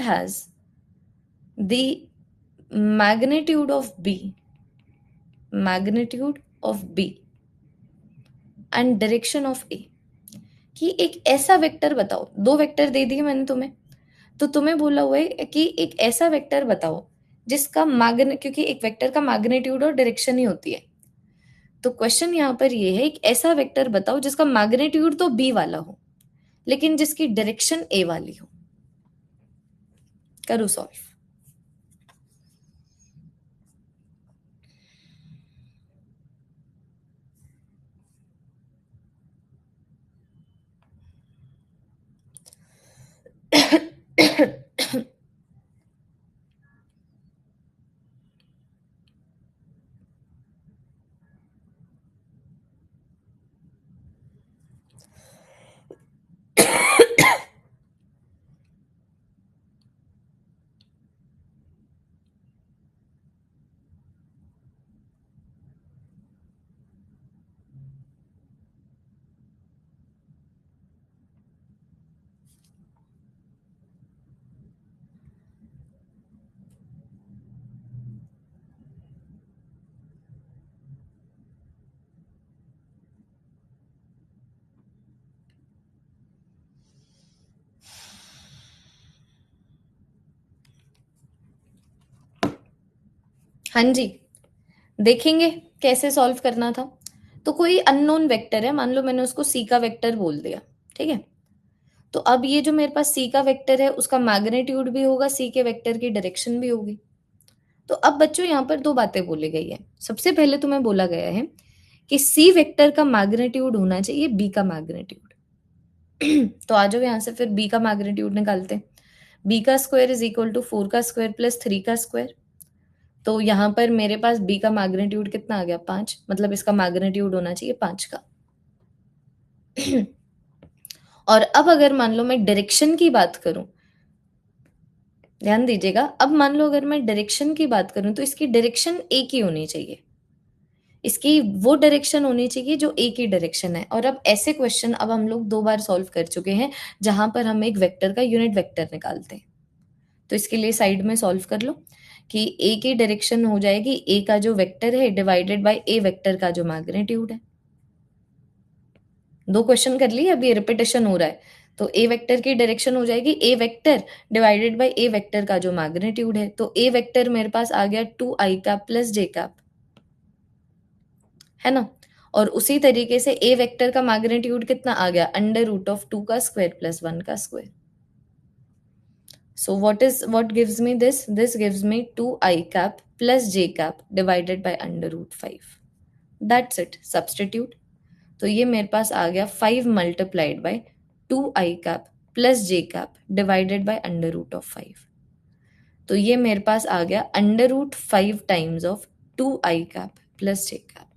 has the magnitude of B and direction of A. कि एक ऐसा वेक्टर बताओ, दो वेक्टर दे दिए मैंने तुम्हें, तो तुम्हें बोला हुआ है कि एक ऐसा वेक्टर बताओ जिसका क्योंकि एक वेक्टर का मैग्नीट्यूड और डायरेक्शन ही होती है। तो क्वेश्चन यहाँ पर ये है, एक ऐसा वेक्टर बताओ जिसका मैग्नीट्यूड तो बी वाला हो, लेकिन जिसकी डायरेक्शन ए वाली हो। करो सॉल्व। हाँ जी, देखेंगे कैसे सॉल्व करना था। तो कोई अननोन वेक्टर है, मान लो मैंने उसको सी का वेक्टर बोल दिया। ठीक है, तो अब ये जो मेरे पास सी का वेक्टर है, उसका मैग्नीट्यूड भी होगा, सी के वेक्टर की डायरेक्शन भी होगी। तो अब बच्चों यहाँ पर दो बातें बोली गई है। सबसे पहले तुम्हें बोला गया है कि सी वेक्टर का मैग्नीट्यूड होना चाहिए बी का मैग्नीट्यूड। तो आ जाओ यहाँ से फिर बी का मैग्नीट्यूड निकालते हैं। बी का स्क्वायर इज इक्वल टू 4 का स्क्वायर प्लस 3 का स्क्वायर। तो यहाँ पर मेरे पास बी का मैग्नीट्यूड कितना आ गया, 5। मतलब इसका मैग्नीट्यूड होना चाहिए 5 का। और अब अगर मान लो मैं डायरेक्शन की बात करूं, ध्यान दीजिएगा, अब मान लो अगर मैं डायरेक्शन की बात करूं, तो इसकी डायरेक्शन एक ही होनी चाहिए। इसकी वो डायरेक्शन होनी चाहिए जो एक ही डायरेक्शन है। और अब ऐसे क्वेश्चन अब हम लोग दो बार सॉल्व कर चुके हैं, जहां पर हम एक वेक्टर का यूनिट वेक्टर निकालते हैं। तो इसके लिए साइड में सॉल्व कर लो कि ए की डायरेक्शन हो जाएगी ए का जो वेक्टर है डिवाइडेड बाय ए वेक्टर का जो मैग्नीट्यूड है। दो क्वेश्चन कर लिए, अभी रिपीटेशन हो रहा है। तो ए वेक्टर की डायरेक्शन हो जाएगी A vector divided by A vector का जो मैग्नीट्यूड है। तो ए वेक्टर मेरे पास आ गया 2i cap plus J cap, है ना। और उसी तरीके से ए वेक्टर का मैग्नीट्यूड कितना आ गया, √2 का स्क्वायर प्लस 1 का square. So what gives me this? This gives me 2i cap plus j cap divided by √5. That's it. Substitute. तो ये मेरे पास आ गया 5 multiplied by 2i cap plus j cap divided by √5. तो ये मेरे पास आ गया √5 times of 2i cap plus j cap.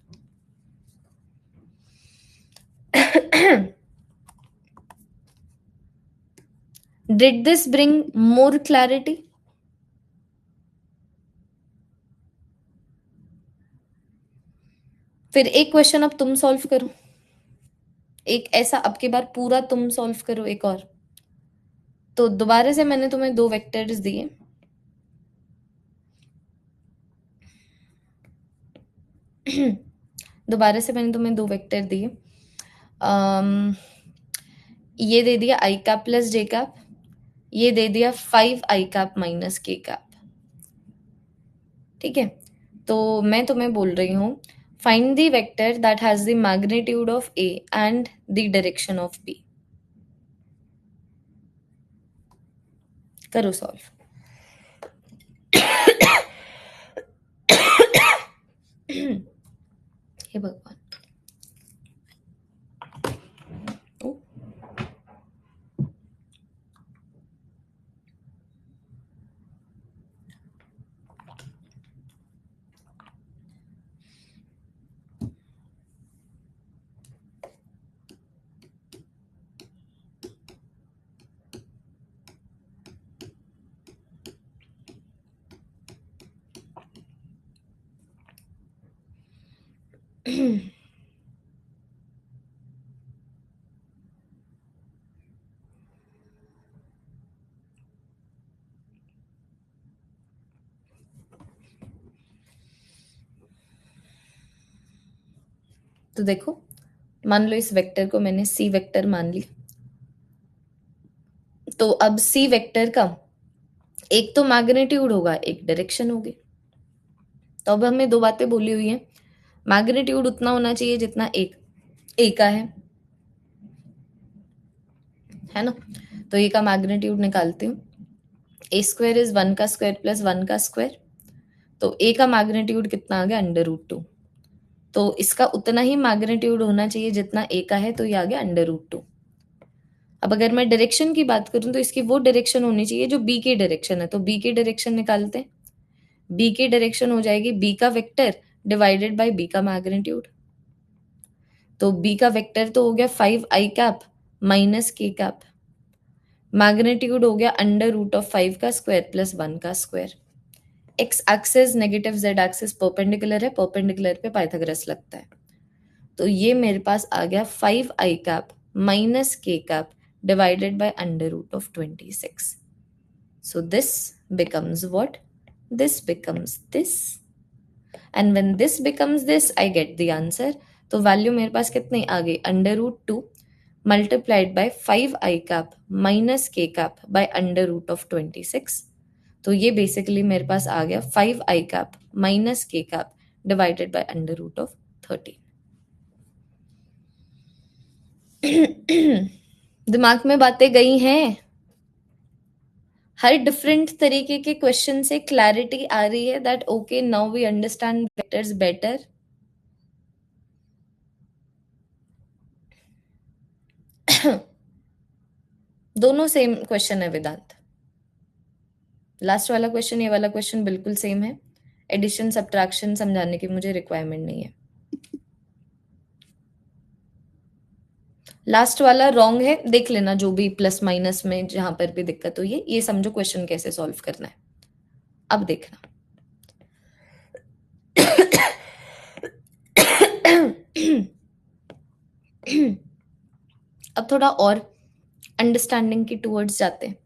Did this bring more clarity? फिर एक क्वेश्चन अब तुम सॉल्व करो, एक ऐसा अब की बार पूरा तुम सॉल्व करो एक और। तो दोबारा से मैंने तुम्हें दो वेक्टर्स दिए। दोबारा से मैंने तुम्हें 2 वेक्टर दिए। ये दे दिया I cap plus J cap, ये दे दिया 5 I cap minus K cap. ठीक है, तो मैं तुम्हें बोल रही हूँ find the vector that has the magnitude of A and the direction of B. करो सॉल्व। हे भगवान। ओ, तो देखो, मान लो इस वेक्टर को मैंने सी वेक्टर मान लिया, तो अब सी वेक्टर का एक तो मैग्नीट्यूड होगा, एक डायरेक्शन होगी। तो अब हमें दो बातें बोली हुई हैं, मैग्नीट्यूड उतना होना चाहिए जितना एक ए का है ना। तो ए का मैग्नीट्यूड निकालती हूँ, ए स्क्वायर इज 1 का स्क्वायर प्लस 1 का स्क्वायर, तो ए का मैग्नीट्यूड कितना आ गया √2। तो इसका उतना ही मैग्नीट्यूड होना चाहिए जितना ए का है, तो ये आ गया √2। अब अगर मैं डायरेक्शन की बात करूं तो इसकी वो डायरेक्शन होनी चाहिए जो बी की डायरेक्शन है, तो बी की डायरेक्शन निकालते हैं। बी की डायरेक्शन हो जाएगी बी का वेक्टर डिवाइडेड बाय बी का मैग्नीट्यूड। तो बी का वेक्टर तो हो गया 5 I cap minus K cap, magnitude हो गया √5 का स्क्वायर प्लस 1 का square. X axis negative, Z axis perpendicular है, परपेंडिकुलर पे पाइथागोरस लगता है। तो ये मेरे पास आ गया 5 I cap minus K cap divided by √26. So this becomes what? This becomes this. And when this becomes this, I get the answer. तो वैल्यू मेरे पास कितनी आ गई? √2 multiplied by 5 I cap minus k cap by √26. तो ये बेसिकली मेरे पास आ गया 5 I cap minus k cap divided by √13। दिमाग में बातें गई हैं? हर डिफरेंट तरीके के क्वेश्चन से क्लैरिटी आ रही है that okay now we understand vectors better. दोनों सेम क्वेश्चन है वेदांत। लास्ट वाला क्वेश्चन, ये वाला क्वेश्चन बिल्कुल सेम है। एडिशन सब्ट्रैक्शन समझाने की मुझे रिक्वायरमेंट नहीं है। लास्ट वाला रॉन्ग है, देख लेना जो भी प्लस माइनस में जहां पर भी दिक्कत हुई है। ये समझो क्वेश्चन कैसे सॉल्व करना है। अब देखना। अब थोड़ा और अंडरस्टैंडिंग की टूवर्ड्स जाते हैं।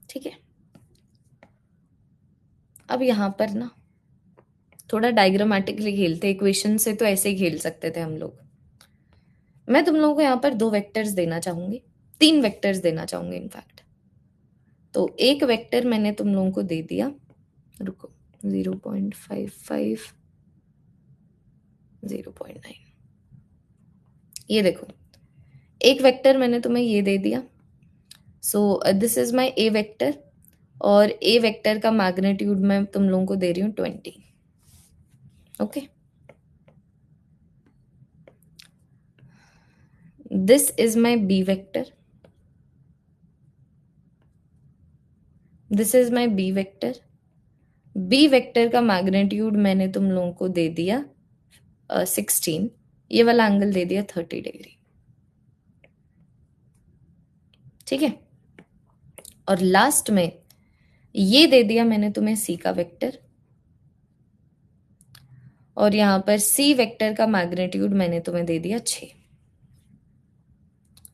ठीक है, अब यहां पर ना थोड़ा डायग्रामेटिकली खेलते। इक्वेशन से तो ऐसे ही खेल सकते थे हम लोग। मैं तुम लोगों को यहाँ पर 2 वेक्टर्स देना चाहूंगी, 3 वेक्टर्स देना चाहूंगी इनफैक्ट। तो एक वेक्टर मैंने तुम लोगों को दे दिया, रुको, 0.55, 0.9। ये देखो, एक वेक्टर मैंने तुम्हें ये दे दिया। So this is my A vector, और ए वेक्टर का मैग्नीट्यूड मैं तुम लोगों को दे रही हूँ 20। Okay, this is my B vector, this is my B vector. B vector का मैग्नीट्यूड मैंने तुम लोगों को दे दिया 16, ये वाला एंगल दे दिया 30 डिग्री। ठीक है, और लास्ट में ये दे दिया मैंने तुम्हें सी का वेक्टर, और यहां पर सी वेक्टर का मैग्नीट्यूड मैंने तुम्हें दे दिया 6।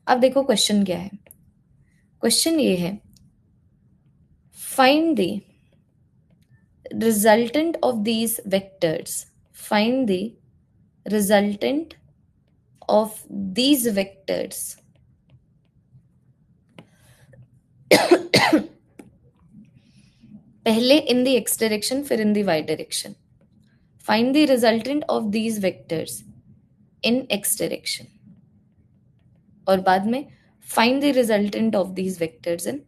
अब देखो क्वेश्चन क्या है। क्वेश्चन ये है find the resultant of these vectors. Find the resultant of these vectors पहले in the x direction फिर in the y direction. Find the resultant of these vectors in x direction. और बाद में find the resultant of these vectors in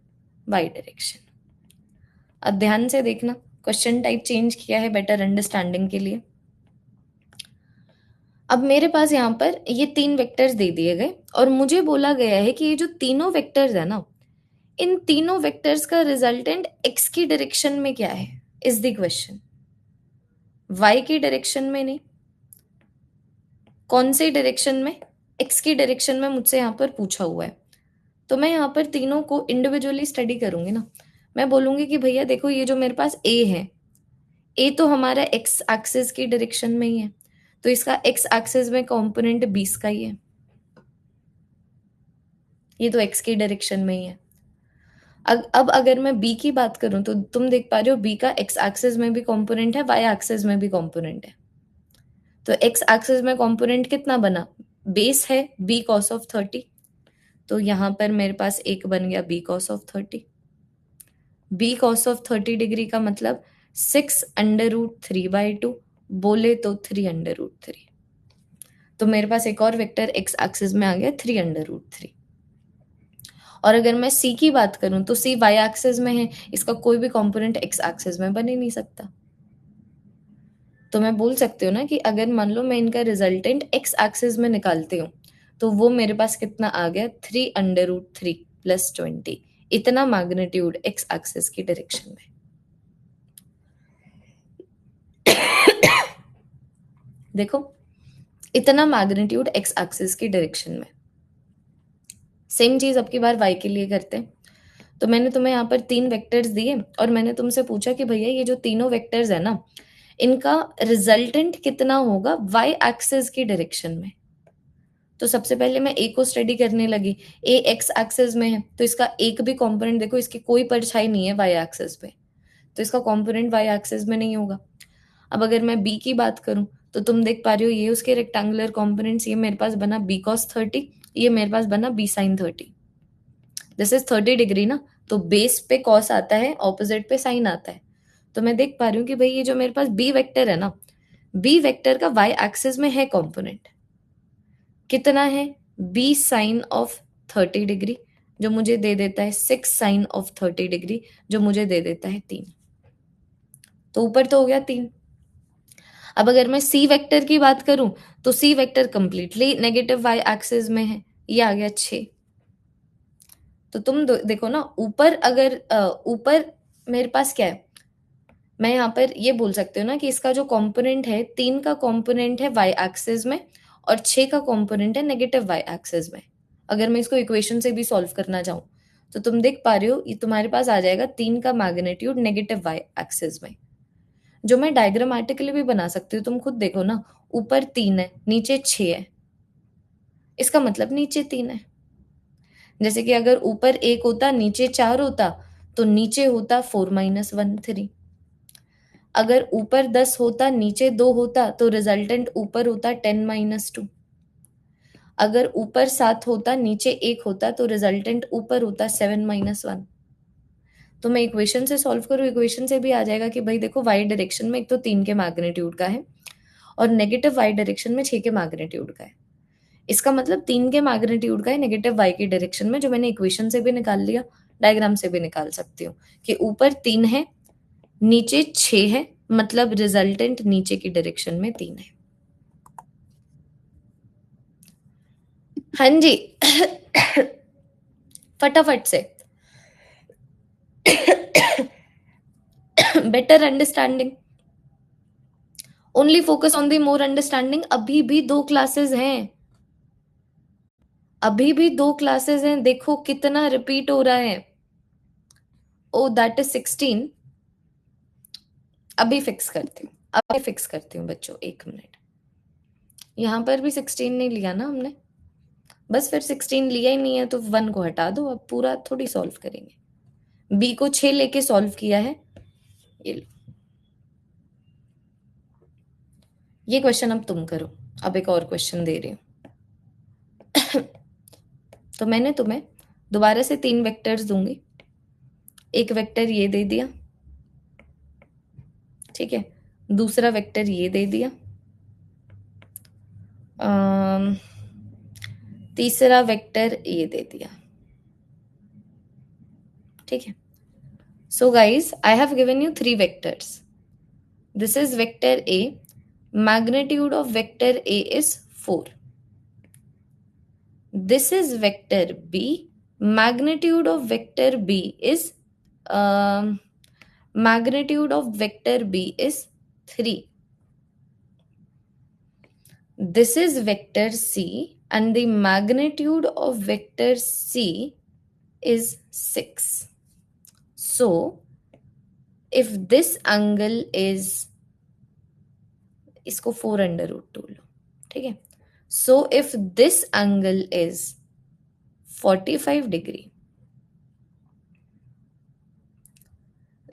y direction. अब ध्यान से देखना, क्वेश्चन टाइप चेंज किया है बेटर अंडरस्टैंडिंग के लिए. अब मेरे पास यहाँ पर ये 3 वेक्टर्स दे दिए गए और मुझे बोला गया है कि ये जो तीनों वेक्टर्स है ना, इन तीनों वेक्टर्स का रिजल्टेंट x की डायरेक्शन में क्या है, इज द क्वेश्चन. y की डायरेक्शन में नहीं. कौन सी डायरेक्शन में? x की डायरेक्शन में मुझसे यहाँ पर पूछा हुआ है. तो मैं यहाँ पर तीनों को इंडिविजुअली स्टडी करूंगी ना. मैं बोलूंगी कि भैया देखो, ये जो मेरे पास a है, a तो हमारा x एक्सिस की डायरेक्शन में ही है, तो इसका x एक्सिस में कंपोनेंट 20 का ही है. ये तो x की डायरेक्शन में ही है. अब अगर मैं b की बात करूं तो तुम देख पा रहे हो b का x एक्सिस में भी कंपोनेंट है, y एक्सिस में भी कंपोनेंट है. तो x एक्सिस में कंपोनेंट कितना बना? बेस है b cos ऑफ 30. तो यहाँ पर मेरे पास एक बन गया b cos of 30. b cos of 30 degree का मतलब 6√3/2, बोले तो 3√3. तो मेरे पास एक और वेक्टर x एक्सिस में आ गया 3√3. और अगर मैं c की बात करूं तो c y एक्सिस में है, इसका कोई भी कंपोनेंट x एक्सिस में बन ही नहीं सकता. तो मैं बोल सकती हूँ ना कि अगर मान लो मैं इनका रिजल्टेंट x एक्सिस में निकालती हूँ तो वो मेरे पास कितना आ गया? 3√3 + 20. इतना मैग्नीट्यूड x एक्सिस की डायरेक्शन में. देखो, इतना मैग्नीट्यूड x एक्सिस की डायरेक्शन में. सेम चीज अब की बार y के लिए करते हैं. तो मैंने तुम्हें यहाँ पर 3 वेक्टर्स दिए और मैंने तुमसे पूछा कि भैया ये जो तीनों वेक्टर्स है ना, इनका रिजल्टेंट कितना होगा y एक्सिस की डायरेक्शन में. तो सबसे पहले मैं a को स्टडी करने लगी. a x एक्सिस में है, तो इसका एक भी कंपोनेंट देखो, इसकी कोई परछाई नहीं है y एक्सिस पे, तो इसका कंपोनेंट y एक्सिस में नहीं होगा. अब अगर मैं b की बात करूं तो तुम देख पा रहे हो ये उसके रेक्टेंगुलर कंपोनेंट्स. ये मेरे पास बना b cos 30, ये मेरे पास बना b sin 30. This is 30 degree ना, तो बेस पे cos आता है, ऑपोजिट पे sin आता है. तो मैं देख पा रही हूँ कि भाई ये जो मेरे पास b वेक्टर है ना, b वेक्टर का y एक्सिस में है कंपोनेंट. कितना है? b sin ऑफ 30 डिग्री, जो मुझे दे देता है 6 sin ऑफ 30 डिग्री, जो मुझे दे देता है 3. तो ऊपर तो हो गया 3. अब अगर मैं सी वेक्टर की बात करूं तो C vector completely negative y axis में है, ये आ गया 6. तो तुम देखो ना, ऊपर अगर ऊपर मेरे पास क्या है, मैं यहाँ पर ये बोल सकती हूँ ना कि इसका जो कंपोनेंट है, 3 का कंपोनेंट है y एक्सिस में और 6 का कंपोनेंट है नेगेटिव y एक्सिस में. अगर मैं इसको इक्वेशन से भी सॉल्व करना चाहूँ तो तुम देख पा रहे हो ये तुम्हारे पास आ जाएगा 3 का मैग्नीट्यूड नेगेटिव y एक्सिस में, जो मैं डायग्रामेटिकली भी बना सकती हूँ. तुम खुद देखो ना, ऊपर 3 है, नीचे 6 है, इसका मतलब नीचे 3 है. जैसे कि अगर ऊपर 1 होता, नीचे 4 होता, तो नीचे होता 4 - 1 3. अगर ऊपर 10 होता, नीचे 2 होता, तो रिजल्टेंट ऊपर होता 10 - 2. अगर ऊपर 7 होता, नीचे 1 होता, तो रिजल्टेंट ऊपर होता 7 - 1. तो मैं इक्वेशन से सॉल्व करूँ, इक्वेशन से भी आ जाएगा कि भाई देखो, y डायरेक्शन में एक तो 3 के मैग्नीट्यूड का है और नेगेटिव y डायरेक्शन में 6 के मैग्नीट्यूड का है. इसका मतलब 3 के मैग्नीट्यूड का है नेगेटिव y की डायरेक्शन में, जो मैंने इक्वेशन से भी निकाल लिया, डायग्राम से भी निकाल सकती हूँ कि ऊपर 3 है, नीचे 6 है, मतलब रिजल्टेंट नीचे की डायरेक्शन में 3 है. हाँ जी. फटाफट से. Better understanding, only focus on the more understanding. अभी भी 2 क्लासेस हैं, अभी भी 2 क्लासेस हैं. देखो कितना रिपीट हो रहा है. ओ दैट इज 16. अभी फिक्स करती हूँ, अभी फिक्स करती हूँ बच्चों, 1 मिनट. यहाँ पर भी 16 नहीं लिया ना हमने, बस फिर 16 लिया ही नहीं है तो 1 को हटा दो. अब पूरा थोड़ी सॉल्व करेंगे, बी को 6 लेके सॉल्व किया है। ये लो, ये क्वेश्चन अब तुम करो। अब एक और क्वेश्चन दे रही हूँ। तो मैंने तुम्हें दोबारा से 3 वेक्टर्स दूंगी। एक वेक्टर ये दे दिया, ठीक है, दूसरा वेक्टर ये दे दिया, तीसरा वेक्टर ये दे दिया, ठीक है। So guys, I have given you 3 vectors. This is vector A. Magnitude of vector A is 4. This is vector B. Magnitude of vector B is magnitude of vector B is 3. This is vector C, and the magnitude of vector C is 6. So if this angle is, इसको 4√2 लो, ठीक है। So if this angle is 45 degree,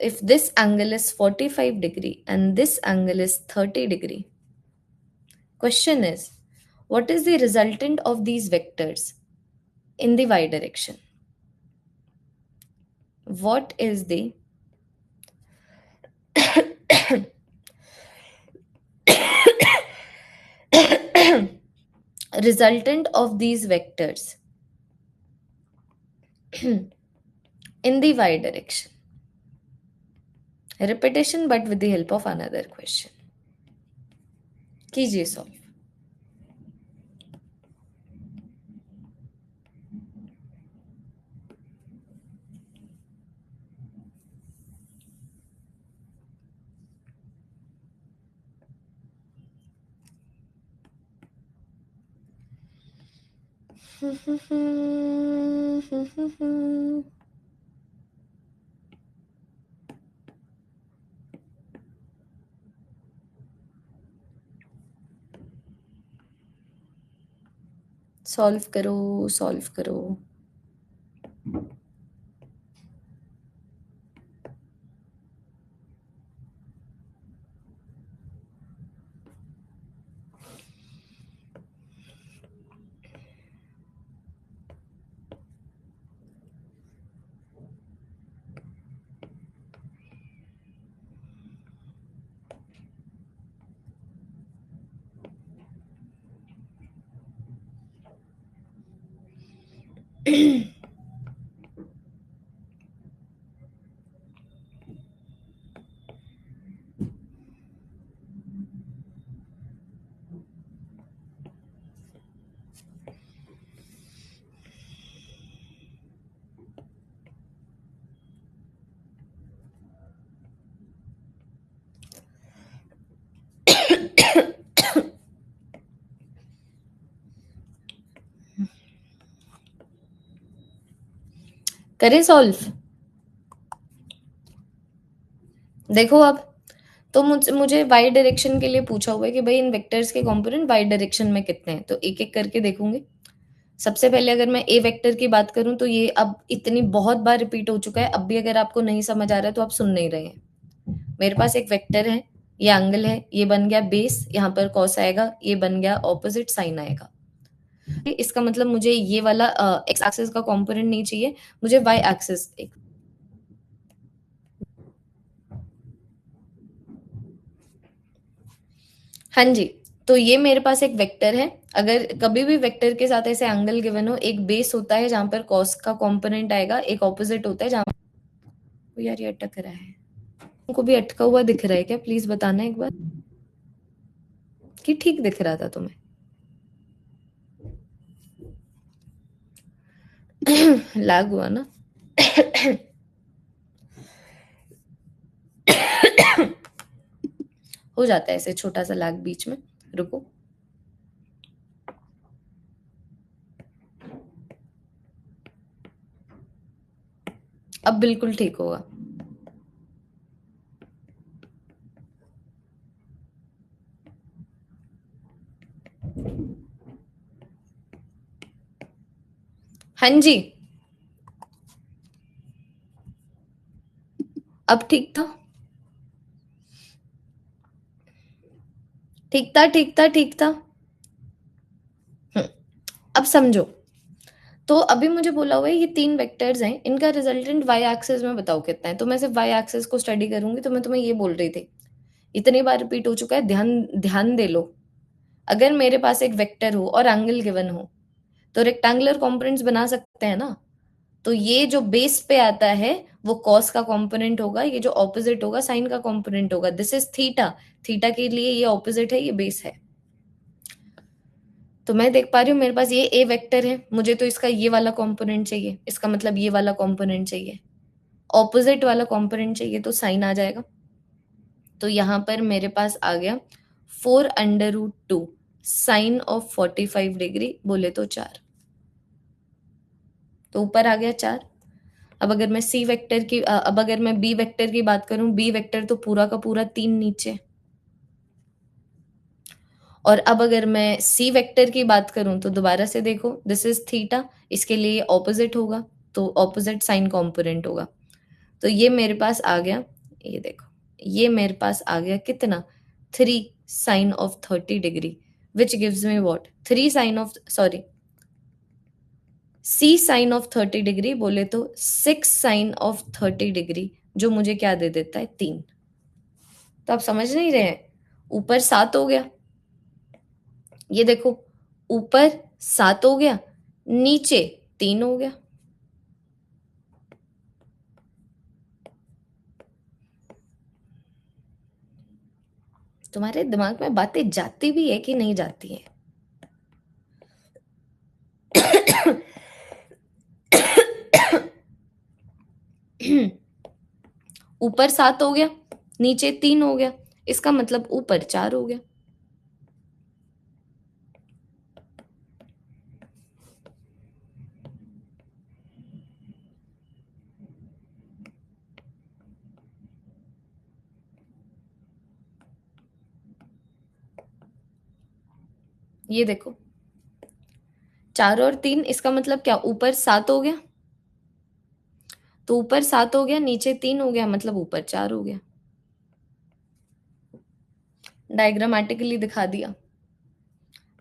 if this angle is 45 degree and this angle is 30 degree, question is, what is the resultant of these vectors in the y direction? What is the resultant of these vectors in the y direction? Repetition, but with the help of another question. कीजिए सॉल्व। सॉल्व करो, सॉल्व करो। करें सॉल्व। देखो अब तो मुझे वाई डायरेक्शन के लिए पूछा हुआ है कि भाई इन वेक्टर्स के कंपोनेंट वाई डायरेक्शन में कितने हैं, तो एक एक करके देखूंगी। सबसे पहले अगर मैं ए वेक्टर की बात करूं तो ये अब इतनी बहुत बार रिपीट हो चुका है, अब भी अगर आपको नहीं समझ आ रहा है तो आप सुन नहीं रहे हैं। मेरे पास एक वेक्टर है, ये एंगल है, ये बन गया बेस, यहाँ पर कॉस आएगा, ये बन गया ऑपोजिट साइन आएगा। इसका मतलब मुझे ये वाला एक्स एक्सिस का कंपोनेंट नहीं चाहिए, मुझे वाई एक्सिस एक। हाँ जी, तो ये मेरे पास एक वेक्टर है। अगर कभी भी वेक्टर के साथ ऐसे एंगल गिवन हो, एक बेस होता है जहां पर कॉस का कंपोनेंट आएगा, एक ऑपोजिट होता है जहां। यार ये अटक रहा है, उनको भी अटका हुआ दिख रहा है क्या? प्लीज बताना एक बार कि ठीक दिख रहा था तुम्हें। लैग हुआ ना? हो जाता है ऐसे छोटा सा लैग बीच में। रुको, अब बिल्कुल ठीक होगा। हाँ जी, अब ठीक था, ठीक था, ठीक था, ठीक था। अब समझो, तो अभी मुझे बोला हुआ है ये 3 वेक्टर्स हैं, इनका रिजल्टेंट वाई एक्सिस में बताओ कितना है। तो मैं सिर्फ वाई एक्सिस को स्टडी करूंगी। तो मैं तुम्हें ये बोल रही थी, इतनी बार रिपीट हो चुका है, ध्यान ध्यान दे लो। अगर मेरे पास एक वेक्टर हो और एंगल गिवन हो, तो रेक्टेंगुलर कंपोनेंट्स बना सकते हैं ना। तो ये जो बेस पे आता है वो कॉस का कंपोनेंट होगा, ये जो ऑपोजिट होगा साइन का कंपोनेंट होगा। दिस इज थीटा, थीटा के लिए ये ऑपोजिट है, ये बेस है। तो मैं देख पा रही हूँ मेरे पास ये ए वेक्टर है, मुझे तो इसका ये वाला कंपोनेंट चाहिए, इसका मतलब ये वाला कंपोनेंट चाहिए, ऑपोजिट वाला कंपोनेंट चाहिए, तो साइन आ जाएगा। तो यहाँ पर मेरे पास आ गया 4√2 साइन ऑफ 45 डिग्री, बोले तो 4। तो ऊपर आ गया 4। अब अगर मैं सी वेक्टर की अब अगर मैं बी वेक्टर की बात करूं, बी वेक्टर तो पूरा का पूरा 3 नीचे। और अब अगर मैं सी वेक्टर की बात करूं तो दोबारा से देखो, दिस इज थीटा, इसके लिए ऑपोजिट होगा, तो ऑपोजिट साइन कॉम्पोनेंट होगा। तो ये मेरे पास आ गया, ये देखो, ये मेरे पास आ गया कितना, 3 sine of 30 degree, which gives me what, 3 sine of, sorry, C sine of 30 degree बोले तो 6 साइन ऑफ 30 डिग्री, जो मुझे क्या दे देता है, 3। तो आप समझ नहीं रहे हैं, ऊपर 7 हो गया, ये देखो, ऊपर 7 हो गया, नीचे 3 हो गया। तुम्हारे दिमाग में बातें जाती भी है कि नहीं जाती है? ऊपर 7 हो गया, नीचे 3 हो गया, इसका मतलब ऊपर 4 हो गया। ये देखो, 4 और 3, इसका मतलब क्या, ऊपर 7 हो गया, तो ऊपर 7 हो गया, नीचे 3 हो गया, मतलब ऊपर 4 हो गया। डायग्रामेटिकली दिखा दिया।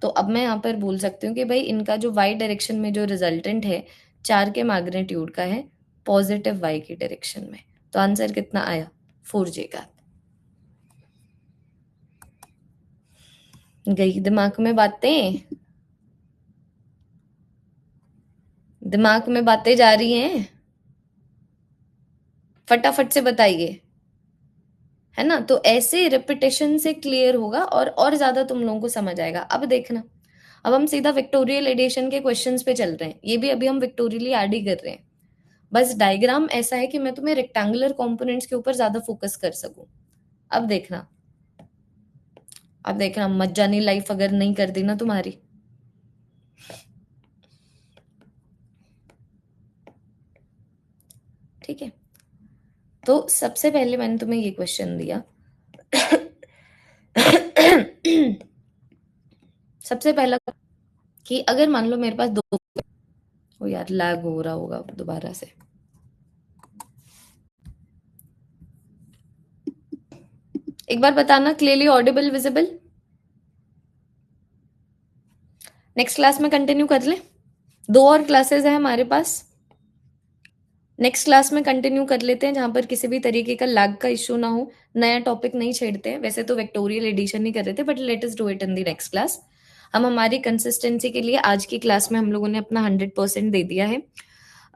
तो अब मैं यहाँ पर बोल सकती हूँ कि भाई इनका जो वाई डायरेक्शन में जो रिजल्टेंट है 4 के मैग्नीट्यूड का है, पॉजिटिव वाई की डायरेक्शन में। तो आंसर कितना आया, 4J का। गई दिमाग में बातें, दिमाग में बातें जा रही हैं, फटाफट से बताइए, है ना। तो ऐसे रिपीटेशन से क्लियर होगा और ज्यादा तुम लोगों को समझ आएगा। अब देखना, अब हम सीधा विक्टोरियल एडिशन के क्वेश्चंस पे चल रहे हैं, ये भी अभी हम विक्टोरियली ऐड ही कर रहे हैं। बस डायग्राम ऐसा है कि मैं तुम्हें रेक्टेंगुलर कंपोनेंट्स के ऊपर ज्यादा फोकस कर सकूं। अब देखना, अब देखना, मत जानी लाइफ अगर नहीं कर दी ना तुम्हारी। ठीक है, तो सबसे पहले मैंने तुम्हें ये क्वेश्चन दिया। सबसे पहला कि अगर मान लो मेरे पास दो, ओ यार लैग हो रहा होगा दोबारा से। एक बार बताना, clearly Audible, visible? Next class में कंटिन्यू कर ले, 2 और क्लासेस है हमारे पास, नेक्स्ट क्लास में कंटिन्यू कर लेते हैं, जहां पर किसी भी तरीके का लैग का इशू ना हो, नया टॉपिक नहीं छेड़ते हैं। वैसे तो वेक्टोरियल एडिशन ही कर रहे थे, but let us do it in the next class. हम हमारी कंसिस्टेंसी के लिए आज की क्लास में हम लोगों ने अपना 100% दे दिया है।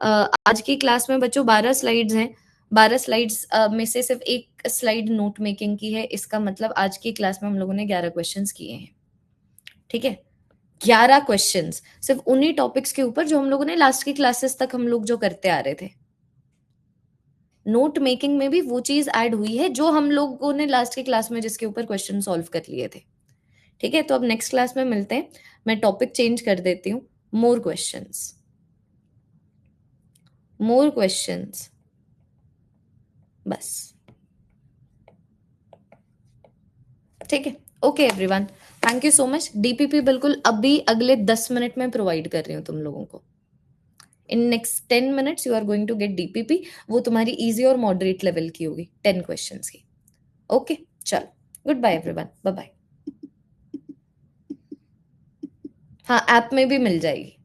आज की क्लास में बच्चों 12 स्लाइड्स हैं, 12 स्लाइड्स में से सिर्फ एक स्लाइड नोट मेकिंग की है, इसका मतलब आज की क्लास में हम लोगों ने 11 क्वेश्चंस किए हैं। ठीक है, 11 क्वेश्चंस सिर्फ उन्हीं टॉपिक्स के ऊपर जो हम लोगों ने लास्ट की क्लासेस तक हम लोग जो करते आ रहे थे। नोट मेकिंग में भी वो चीज ऐड हुई है जो हम लोगों ने लास्ट की क्लास में जिसके ऊपर क्वेश्चन सॉल्व कर लिए थे। ठीक है, तो अब नेक्स्ट क्लास में मिलते हैं। मैं टॉपिक चेंज कर देती हूँ, मोर क्वेश्चंस, मोर क्वेश्चंस, बस। ठीक है, okay everyone, thank you so much. DPP बिल्कुल अभी अगले 10 मिनट में प्रोवाइड कर रही हूँ तुम लोगों को। In next 10 minutes you are going to get DPP. वो तुम्हारी इजी और मॉडरेट लेवल की होगी 10 क्वेश्चंस की। ओके चलो, good bye everyone, bye bye. हाँ, ऐप में भी मिल जाएगी।